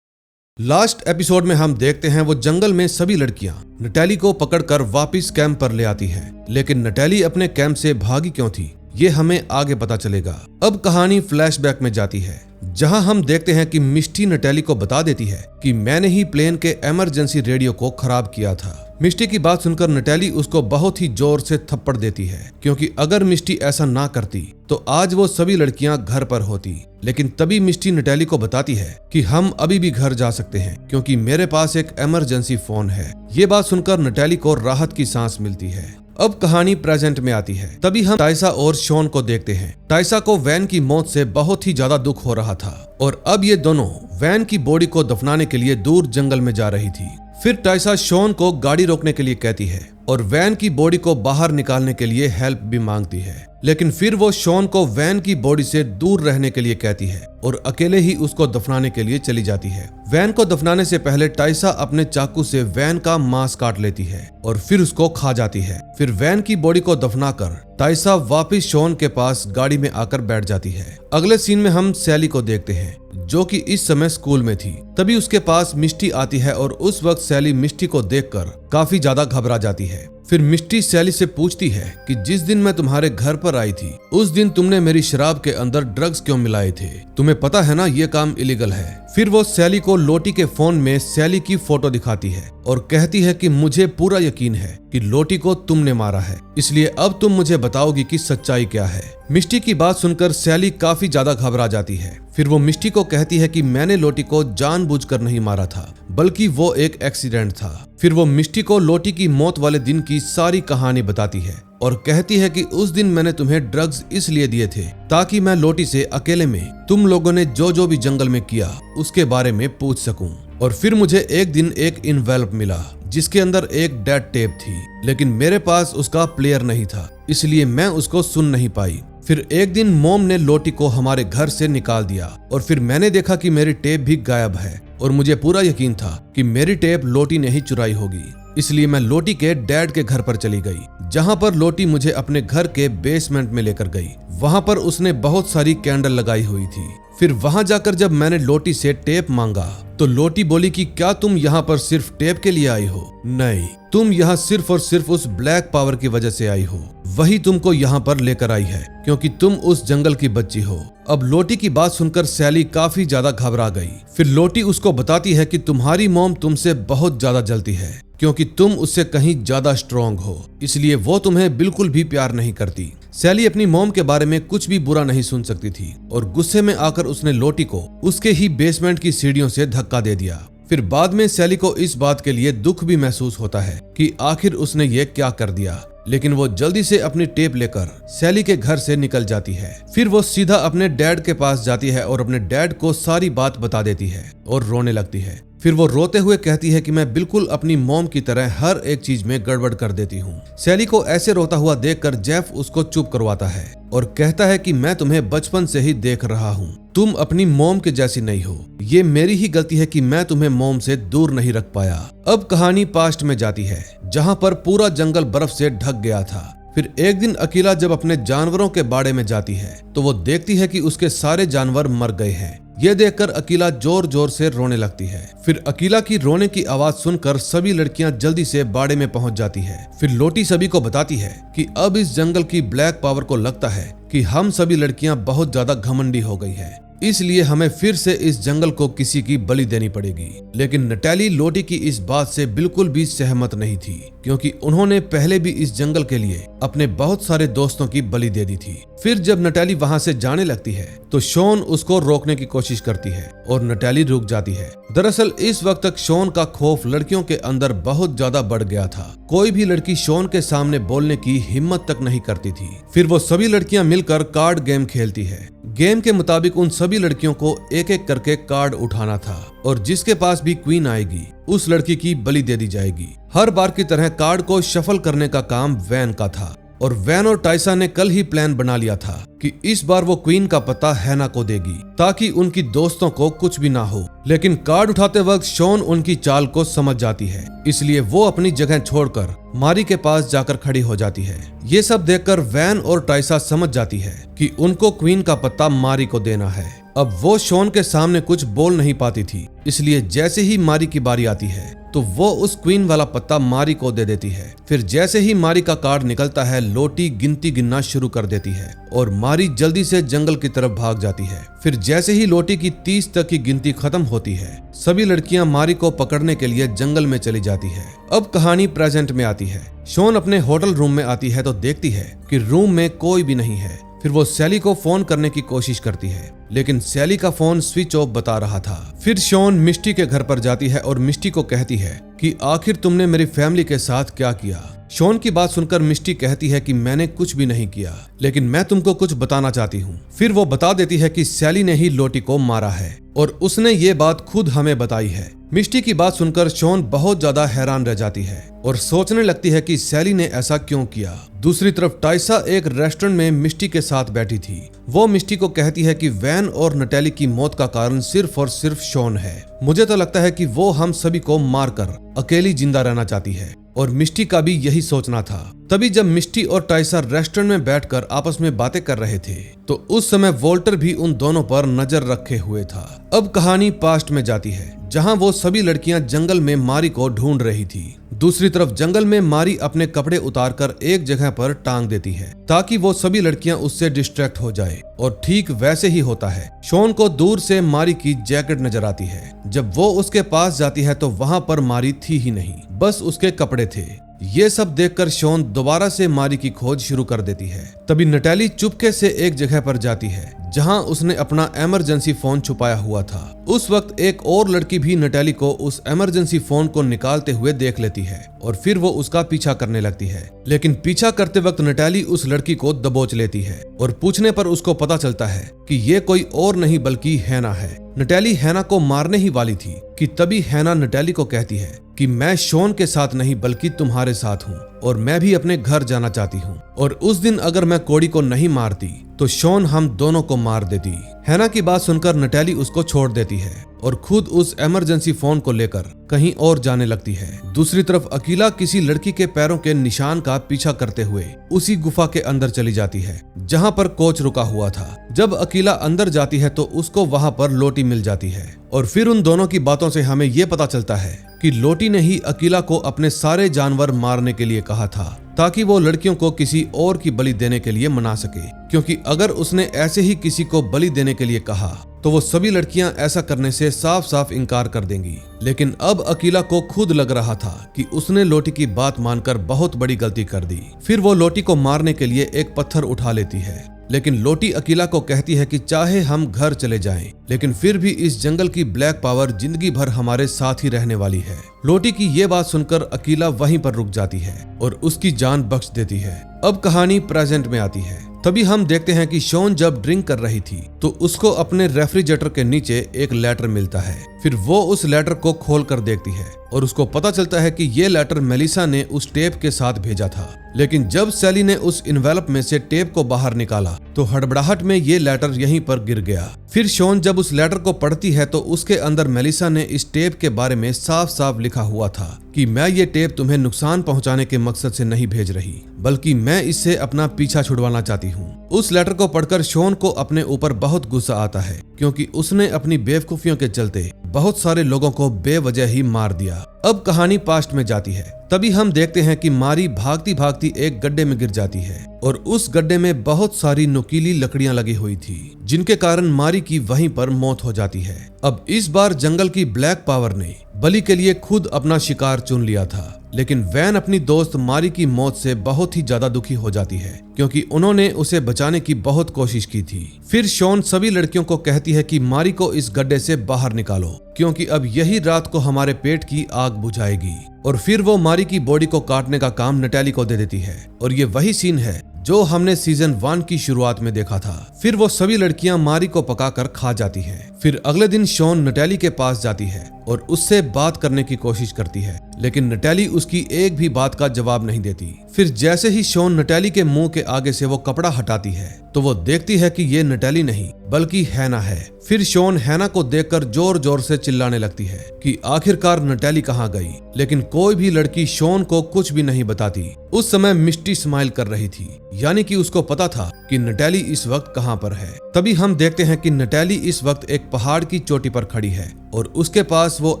लास्ट एपिसोड में हम देखते हैं वो जंगल में सभी लड़कियां नटैली को पकड़कर वापस कैंप पर ले आती हैं, लेकिन नटैली अपने कैंप से भागी क्यों थी ये हमें आगे पता चलेगा। अब कहानी फ्लैशबैक में जाती है, जहां हम देखते हैं कि मिष्टी नटैली को बता देती है कि मैंने ही प्लेन के इमरजेंसी रेडियो को खराब किया था। मिष्टी की बात सुनकर नटैली उसको बहुत ही जोर से थप्पड़ देती है, क्योंकि अगर मिष्टी ऐसा ना करती तो आज वो सभी लड़कियां घर पर होती। लेकिन तभी मिष्टी नटैली को बताती है कि हम अभी भी घर जा सकते हैं, क्योंकि मेरे पास एक इमरजेंसी फोन है। ये बात सुनकर नटैली को राहत की सांस मिलती है। अब कहानी प्रेजेंट में आती है। तभी हम टाइसा और शॉन को देखते हैं। टाइसा को वैन की मौत से बहुत ही ज्यादा दुख हो रहा था, और अब ये दोनों वैन की बॉडी को दफनाने के लिए दूर जंगल में जा रही थी। फिर टाइसा शॉन को गाड़ी रोकने के लिए कहती है और वैन की बॉडी को बाहर निकालने के लिए हेल्प भी मांगती है। लेकिन फिर वो शॉन को वैन की बॉडी से दूर रहने के लिए कहती है और अकेले ही उसको दफनाने के लिए चली जाती है। वैन को दफनाने से पहले टाइसा अपने चाकू से वैन का मांस काट लेती है और फिर उसको खा जाती है। फिर वैन की बॉडी को दफनाकर टाइसा वापस शॉन के पास गाड़ी में आकर बैठ जाती है। अगले सीन में हम सैली को देखते हैं जो कि इस समय स्कूल में थी। तभी उसके पास मिष्टी आती है और उस वक्त सैली मिष्टी को देखकर काफी ज्यादा घबरा जाती है। फिर मिष्टी सैली से पूछती है कि जिस दिन मैं तुम्हारे घर पर आई थी उस दिन तुमने मेरी शराब के अंदर ड्रग्स क्यों मिलाए थे? तुम्हें पता है ना ये काम इलीगल है। फिर वो सैली को लोटी के फोन में सैली की फोटो दिखाती है और कहती है कि मुझे पूरा यकीन है कि लोटी को तुमने मारा है, इसलिए अब तुम मुझे बताओगी कि सच्चाई क्या है। मिष्टी की बात सुनकर सैली काफी ज्यादा घबरा जाती है। फिर वो मिष्टी को कहती है कि मैंने लोटी को जानबूझकर नहीं मारा था, बल्कि वो एक एक्सीडेंट था। फिर वो मिष्टी को लोटी की मौत वाले दिन की सारी कहानी बताती है और कहती है कि उस दिन मैंने तुम्हें ड्रग्स इसलिए दिए थे ताकि मैं लोटी से अकेले में तुम लोगों ने जो जो भी जंगल में किया उसके बारे में पूछ सकूं। और फिर मुझे एक दिन एक इन्वेल्प मिला जिसके अंदर एक डेड टेप थी, लेकिन मेरे पास उसका प्लेयर नहीं था, इसलिए मैं उसको सुन नहीं पाई। फिर एक दिन मॉम ने लोटी को हमारे घर से निकाल दिया और फिर मैंने देखा कि मेरी टेप भी गायब है और मुझे पूरा यकीन था कि मेरी टेप लोटी ने ही चुराई होगी, इसलिए मैं लोटी के डैड के घर पर चली गई, जहां पर लोटी मुझे अपने घर के बेसमेंट में लेकर गई। वहां पर उसने बहुत सारी कैंडल लगाई हुई थी। फिर वहां जाकर जब मैंने लोटी से टेप मांगा तो लोटी बोली कि क्या तुम यहाँ पर सिर्फ टेप के लिए आई हो? नहीं, तुम यहाँ सिर्फ और सिर्फ उस ब्लैक पावर की वजह से आई हो। वही तुमको यहाँ पर लेकर आई है क्योंकि तुम उस जंगल की बच्ची हो। अब लोटी की बात सुनकर सैली काफी ज्यादा घबरा गई। फिर लोटी उसको बताती है कि तुम्हारी मॉम तुमसे बहुत ज्यादा जलती है क्योंकि तुम उससे कहीं ज्यादा स्ट्रॉन्ग हो, इसलिए वो तुम्हें बिल्कुल भी प्यार नहीं करती। सैली अपनी मॉम के बारे में कुछ भी बुरा नहीं सुन सकती थी और गुस्से में आकर उसने लोटी को उसके ही बेसमेंट की सीढ़ियों से धक्का दे दिया। फिर बाद में सैली को इस बात के लिए दुख भी महसूस होता है कि आखिर उसने ये क्या कर दिया, लेकिन वो जल्दी से अपनी टेप लेकर सैली के घर से निकल जाती है। फिर वो सीधा अपने डैड के पास जाती है और अपने डैड को सारी बात बता देती है और रोने लगती है। फिर वो रोते हुए कहती है कि मैं बिल्कुल अपनी मॉम की तरह हर एक चीज में गड़बड़ कर देती हूँ। सैली को ऐसे रोता हुआ देखकर जेफ उसको चुप करवाता है और कहता है कि मैं तुम्हें बचपन से ही देख रहा हूँ, तुम अपनी मॉम के जैसी नहीं हो। ये मेरी ही गलती है कि मैं तुम्हें मॉम से दूर नहीं रख पाया। अब कहानी पास्ट में जाती है जहाँ पर पूरा जंगल बर्फ से ढक गया था। फिर एक दिन अकीला जब अपने जानवरों के बाड़े में जाती है तो वो देखती है कि उसके सारे जानवर मर गए हैं। ये देखकर अकीला जोर जोर से रोने लगती है। फिर अकीला की रोने की आवाज सुनकर सभी लड़कियां जल्दी से बाड़े में पहुंच जाती है। फिर लोटी सभी को बताती है कि अब इस जंगल की ब्लैक पावर को लगता है कि हम सभी लड़कियां बहुत ज्यादा घमंडी हो गई है, इसलिए हमें फिर से इस जंगल को किसी की बलि देनी पड़ेगी। लेकिन नटैली लोटी की इस बात से बिल्कुल भी सहमत नहीं थी क्योंकि उन्होंने पहले भी इस जंगल के लिए अपने बहुत सारे दोस्तों की बलि दे दी थी। फिर जब नटैली वहां से जाने लगती है तो शॉन उसको रोकने की कोशिश करती है और नटैली रुक जाती है। दरअसल इस वक्त तक शॉन का खौफ लड़कियों के अंदर बहुत ज्यादा बढ़ गया था। कोई भी लड़की शॉन के सामने बोलने की हिम्मत तक नहीं करती थी। फिर वो सभी लड़कियां मिलकर कार्ड गेम खेलती है। गेम के मुताबिक उन सभी लड़कियों को एक एक करके कार्ड उठाना था और जिसके पास भी क्वीन आएगी उस लड़की की बलि दे दी जाएगी। हर बार की तरह कार्ड को शफल करने का काम वैन का था और वैन और टाइसा ने कल ही प्लान बना लिया था कि इस बार वो क्वीन का पता हैना को देगी ताकि उनकी दोस्तों को कुछ भी ना हो। लेकिन कार्ड उठाते वक्त शॉन उनकी चाल को समझ जाती है, इसलिए वो अपनी जगह छोड़कर मारी के पास जाकर खड़ी हो जाती है। ये सब देखकर वैन और टाइसा समझ जाती है कि उनको क्वीन का पता मारी को देना है। अब वो शॉन के सामने कुछ बोल नहीं पाती थी, इसलिए जैसे ही मारी की बारी आती है तो वो उस क्वीन वाला पत्ता मारी को दे देती है। फिर जैसे ही मारी का कार्ड निकलता है लोटी गिनती गिनना शुरू कर देती है और मारी जल्दी से जंगल की तरफ भाग जाती है। फिर जैसे ही लोटी की 30 तक की गिनती खत्म होती है सभी लड़कियां मारी को पकड़ने के लिए जंगल में चली जाती है। अब कहानी प्रेजेंट में आती है। शॉन अपने होटल रूम में आती है तो देखती है कि रूम में कोई भी नहीं है। फिर वो सैली को फोन करने की कोशिश करती है लेकिन सैली का फोन स्विच ऑफ बता रहा था। फिर शॉन मिष्टी के घर पर जाती है और मिष्टी को कहती है कि आखिर तुमने मेरी फैमिली के साथ क्या किया। शॉन की बात सुनकर मिष्टी कहती है कि मैंने कुछ भी नहीं किया, लेकिन मैं तुमको कुछ बताना चाहती हूँ। फिर वो बता देती है कि सैली ने ही लोटी को मारा है और उसने ये बात खुद हमें बताई है। मिष्टी की बात सुनकर शॉन बहुत ज्यादा हैरान रह जाती है और सोचने लगती है कि सैली ने ऐसा क्यों किया। दूसरी तरफ टाइसा एक रेस्टोरेंट में मिष्टी के साथ बैठी थी। वो मिष्टी को कहती है कि वैन और नटैली की मौत का कारण सिर्फ और सिर्फ शॉन है। मुझे तो लगता है कि वो हम सभी को मारकर अकेली जिंदा रहना चाहती है और मिष्टी का भी यही सोचना था। तभी जब मिष्टी और टाइसा रेस्टोरेंट में बैठकर आपस में बातें कर रहे थे तो उस समय वॉल्टर भी उन दोनों पर नजर रखे हुए था। अब कहानी पास्ट में जाती है जहां वो सभी लड़कियां जंगल में मारी को ढूंढ रही थी। दूसरी तरफ जंगल में मारी अपने कपड़े उतारकर एक जगह पर टांग देती है ताकि वो सभी लड़कियां उससे डिस्ट्रैक्ट हो जाए और ठीक वैसे ही होता है। शॉन को दूर से मारी की जैकेट नजर आती है। जब वो उसके पास जाती है तो वहां पर मारी थी ही नहीं, बस उसके कपड़े थे। ये सब देखकर शॉन दोबारा से मारी की खोज शुरू कर देती है। तभी नटैली चुपके से एक जगह पर जाती है जहां उसने अपना इमरजेंसी फोन छुपाया हुआ था। उस वक्त एक और लड़की भी नटैली को उस इमरजेंसी फोन को निकालते हुए देख लेती है और फिर वो उसका पीछा करने लगती है। लेकिन पीछा करते वक्त नटैली उस लड़की को दबोच लेती है और पूछने पर उसको पता चलता है कि ये कोई और नहीं बल्कि हैना है। नटैली हैना को मारने ही वाली थी कि तभी हैना नटैली को कहती है कि मैं शॉन के साथ नहीं बल्कि तुम्हारे साथ हूँ और मैं भी अपने घर जाना चाहती हूँ और उस दिन अगर मैं कोडी को नहीं मारती तो शॉन हम दोनों को मार देती। हैना की बात सुनकर नटैली उसको छोड़ देती है और खुद उस इमरजेंसी फोन को लेकर कहीं और जाने लगती है। दूसरी तरफ अकीला किसी लड़की के पैरों के निशान का पीछा करते हुए उसी गुफा के अंदर चली जाती है जहां पर कोच रुका हुआ था। जब अकीला अंदर जाती है तो उसको वहां पर लोटी मिल जाती है और फिर उन दोनों की बातों से हमें ये पता चलता है कि लोटी ने ही अकीला को अपने सारे जानवर मारने के लिए कहा था ताकि वो लड़कियों को किसी और की बलि देने के लिए मना सके, क्योंकि अगर उसने ऐसे ही किसी को बलि देने के लिए कहा तो वो सभी लड़कियां ऐसा करने से साफ साफ इनकार कर देंगी। लेकिन अब अकीला को खुद लग रहा था कि उसने लोटी की बात मानकर बहुत बड़ी गलती कर दी। फिर वो लोटी को मारने के लिए एक पत्थर उठा लेती है, लेकिन लोटी अकीला को कहती है कि चाहे हम घर चले जाएं, लेकिन फिर भी इस जंगल की ब्लैक पावर जिंदगी भर हमारे साथ ही रहने वाली है। लोटी की ये बात सुनकर अकीला वहीं पर रुक जाती है और उसकी जान बख्श देती है। अब कहानी प्रेजेंट में आती है। तभी हम देखते हैं कि शॉन जब ड्रिंक कर रही थी तो उसको अपने रेफ्रिजरेटर के नीचे एक लेटर मिलता है। फिर वो उस लेटर को खोल कर देखती है और उसको पता चलता है कि ये लेटर मेलिसा ने उस टेप के साथ भेजा था। लेकिन जब सैली ने उस इन्वेलप में से टेप को बाहर निकाला तो हड़बड़ाहट में ये लेटर यहीं पर गिर गया। फिर शॉन जब उस लेटर को पढ़ती है तो उसके अंदर मेलिसा ने इस टेप के बारे में साफ साफ लिखा हुआ था कि मैं ये टेप तुम्हें नुकसान पहुंचाने के मकसद से नहीं भेज रही, बल्कि मैं इससे अपना पीछा छुड़वाना चाहती हूँ। उस लेटर को पढ़कर शॉन को अपने ऊपर बहुत गुस्सा आता है क्योंकि उसने अपनी बेवकूफियों के चलते बहुत सारे लोगों को बेवजह ही मार दिया। अब कहानी पास्ट में जाती है। तभी हम देखते हैं कि मारी भागती भागती एक गड्ढे में गिर जाती है और उस गड्ढे में बहुत सारी नुकीली लकड़ियां लगी हुई थी जिनके कारण मारी की वहीं पर मौत हो जाती है। अब इस बार जंगल की ब्लैक पावर ने बलि के लिए खुद अपना शिकार चुन लिया था, लेकिन वैन अपनी दोस्त मारी की मौत से बहुत ही ज्यादा दुखी हो जाती है क्योंकि उन्होंने उसे बचाने की बहुत कोशिश की थी। फिर शॉन सभी लड़कियों को कहती है कि मारी को इस गड्ढे से बाहर निकालो क्योंकि अब यही रात को हमारे पेट की आग बुझाएगी। और फिर वो मारी की बॉडी को काटने का काम नटैली को दे देती है और ये वही सीन है जो हमने सीजन 1 की शुरुआत में देखा था। फिर वो सभी लड़कियां मारी को पकाकर खा जाती हैं। फिर अगले दिन शॉन नटैली के पास जाती है और उससे बात करने की कोशिश करती है, लेकिन नटैली उसकी एक भी बात का जवाब नहीं देती। फिर जैसे ही शॉन नटैली के मुंह के आगे से वो कपड़ा हटाती है तो वो देखती है कि ये नटैली नहीं बल्कि हैना है। फिर शॉन हैना को देखकर जोर जोर से चिल्लाने लगती है कि आखिरकार नटैली कहाँ गई, लेकिन कोई भी लड़की शॉन को कुछ भी नहीं बताती। उस समय मिष्टी स्माइल कर रही थी, यानी कि उसको पता था कि नटैली इस वक्त कहाँ पर है। तभी हम देखते हैं कि नटैली इस वक्त एक पहाड़ की चोटी पर खड़ी है और उसके पास वो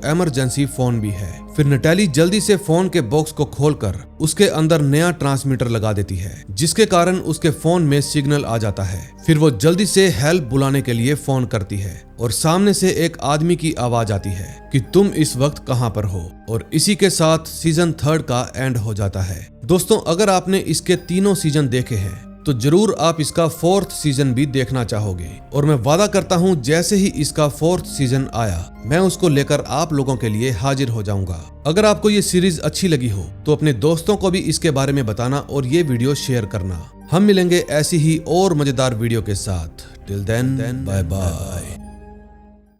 इमरजेंसी फोन भी है। फिर नटैली जल्दी से फोन के बॉक्स को खोलकर उसके अंदर नया ट्रांसमीटर लगा देती है जिसके कारण उसके फोन में सिग्नल आ जाता है। फिर वो जल्दी से हेल्प बुलाने के लिए फोन करती है और सामने से एक आदमी की आवाज आती है कि तुम इस वक्त कहां पर हो। और इसी के साथ सीजन 3 का एंड हो जाता है। दोस्तों, अगर आपने इसके तीनों सीजन देखे हैं तो जरूर आप इसका 4th सीजन भी देखना चाहोगे और मैं वादा करता हूं जैसे ही इसका 4th सीजन आया मैं उसको लेकर आप लोगों के लिए हाजिर हो जाऊंगा। अगर आपको ये सीरीज अच्छी लगी हो तो अपने दोस्तों को भी इसके बारे में बताना और ये वीडियो शेयर करना। हम मिलेंगे ऐसी ही और मजेदार वीडियो के साथ। Till then bye bye.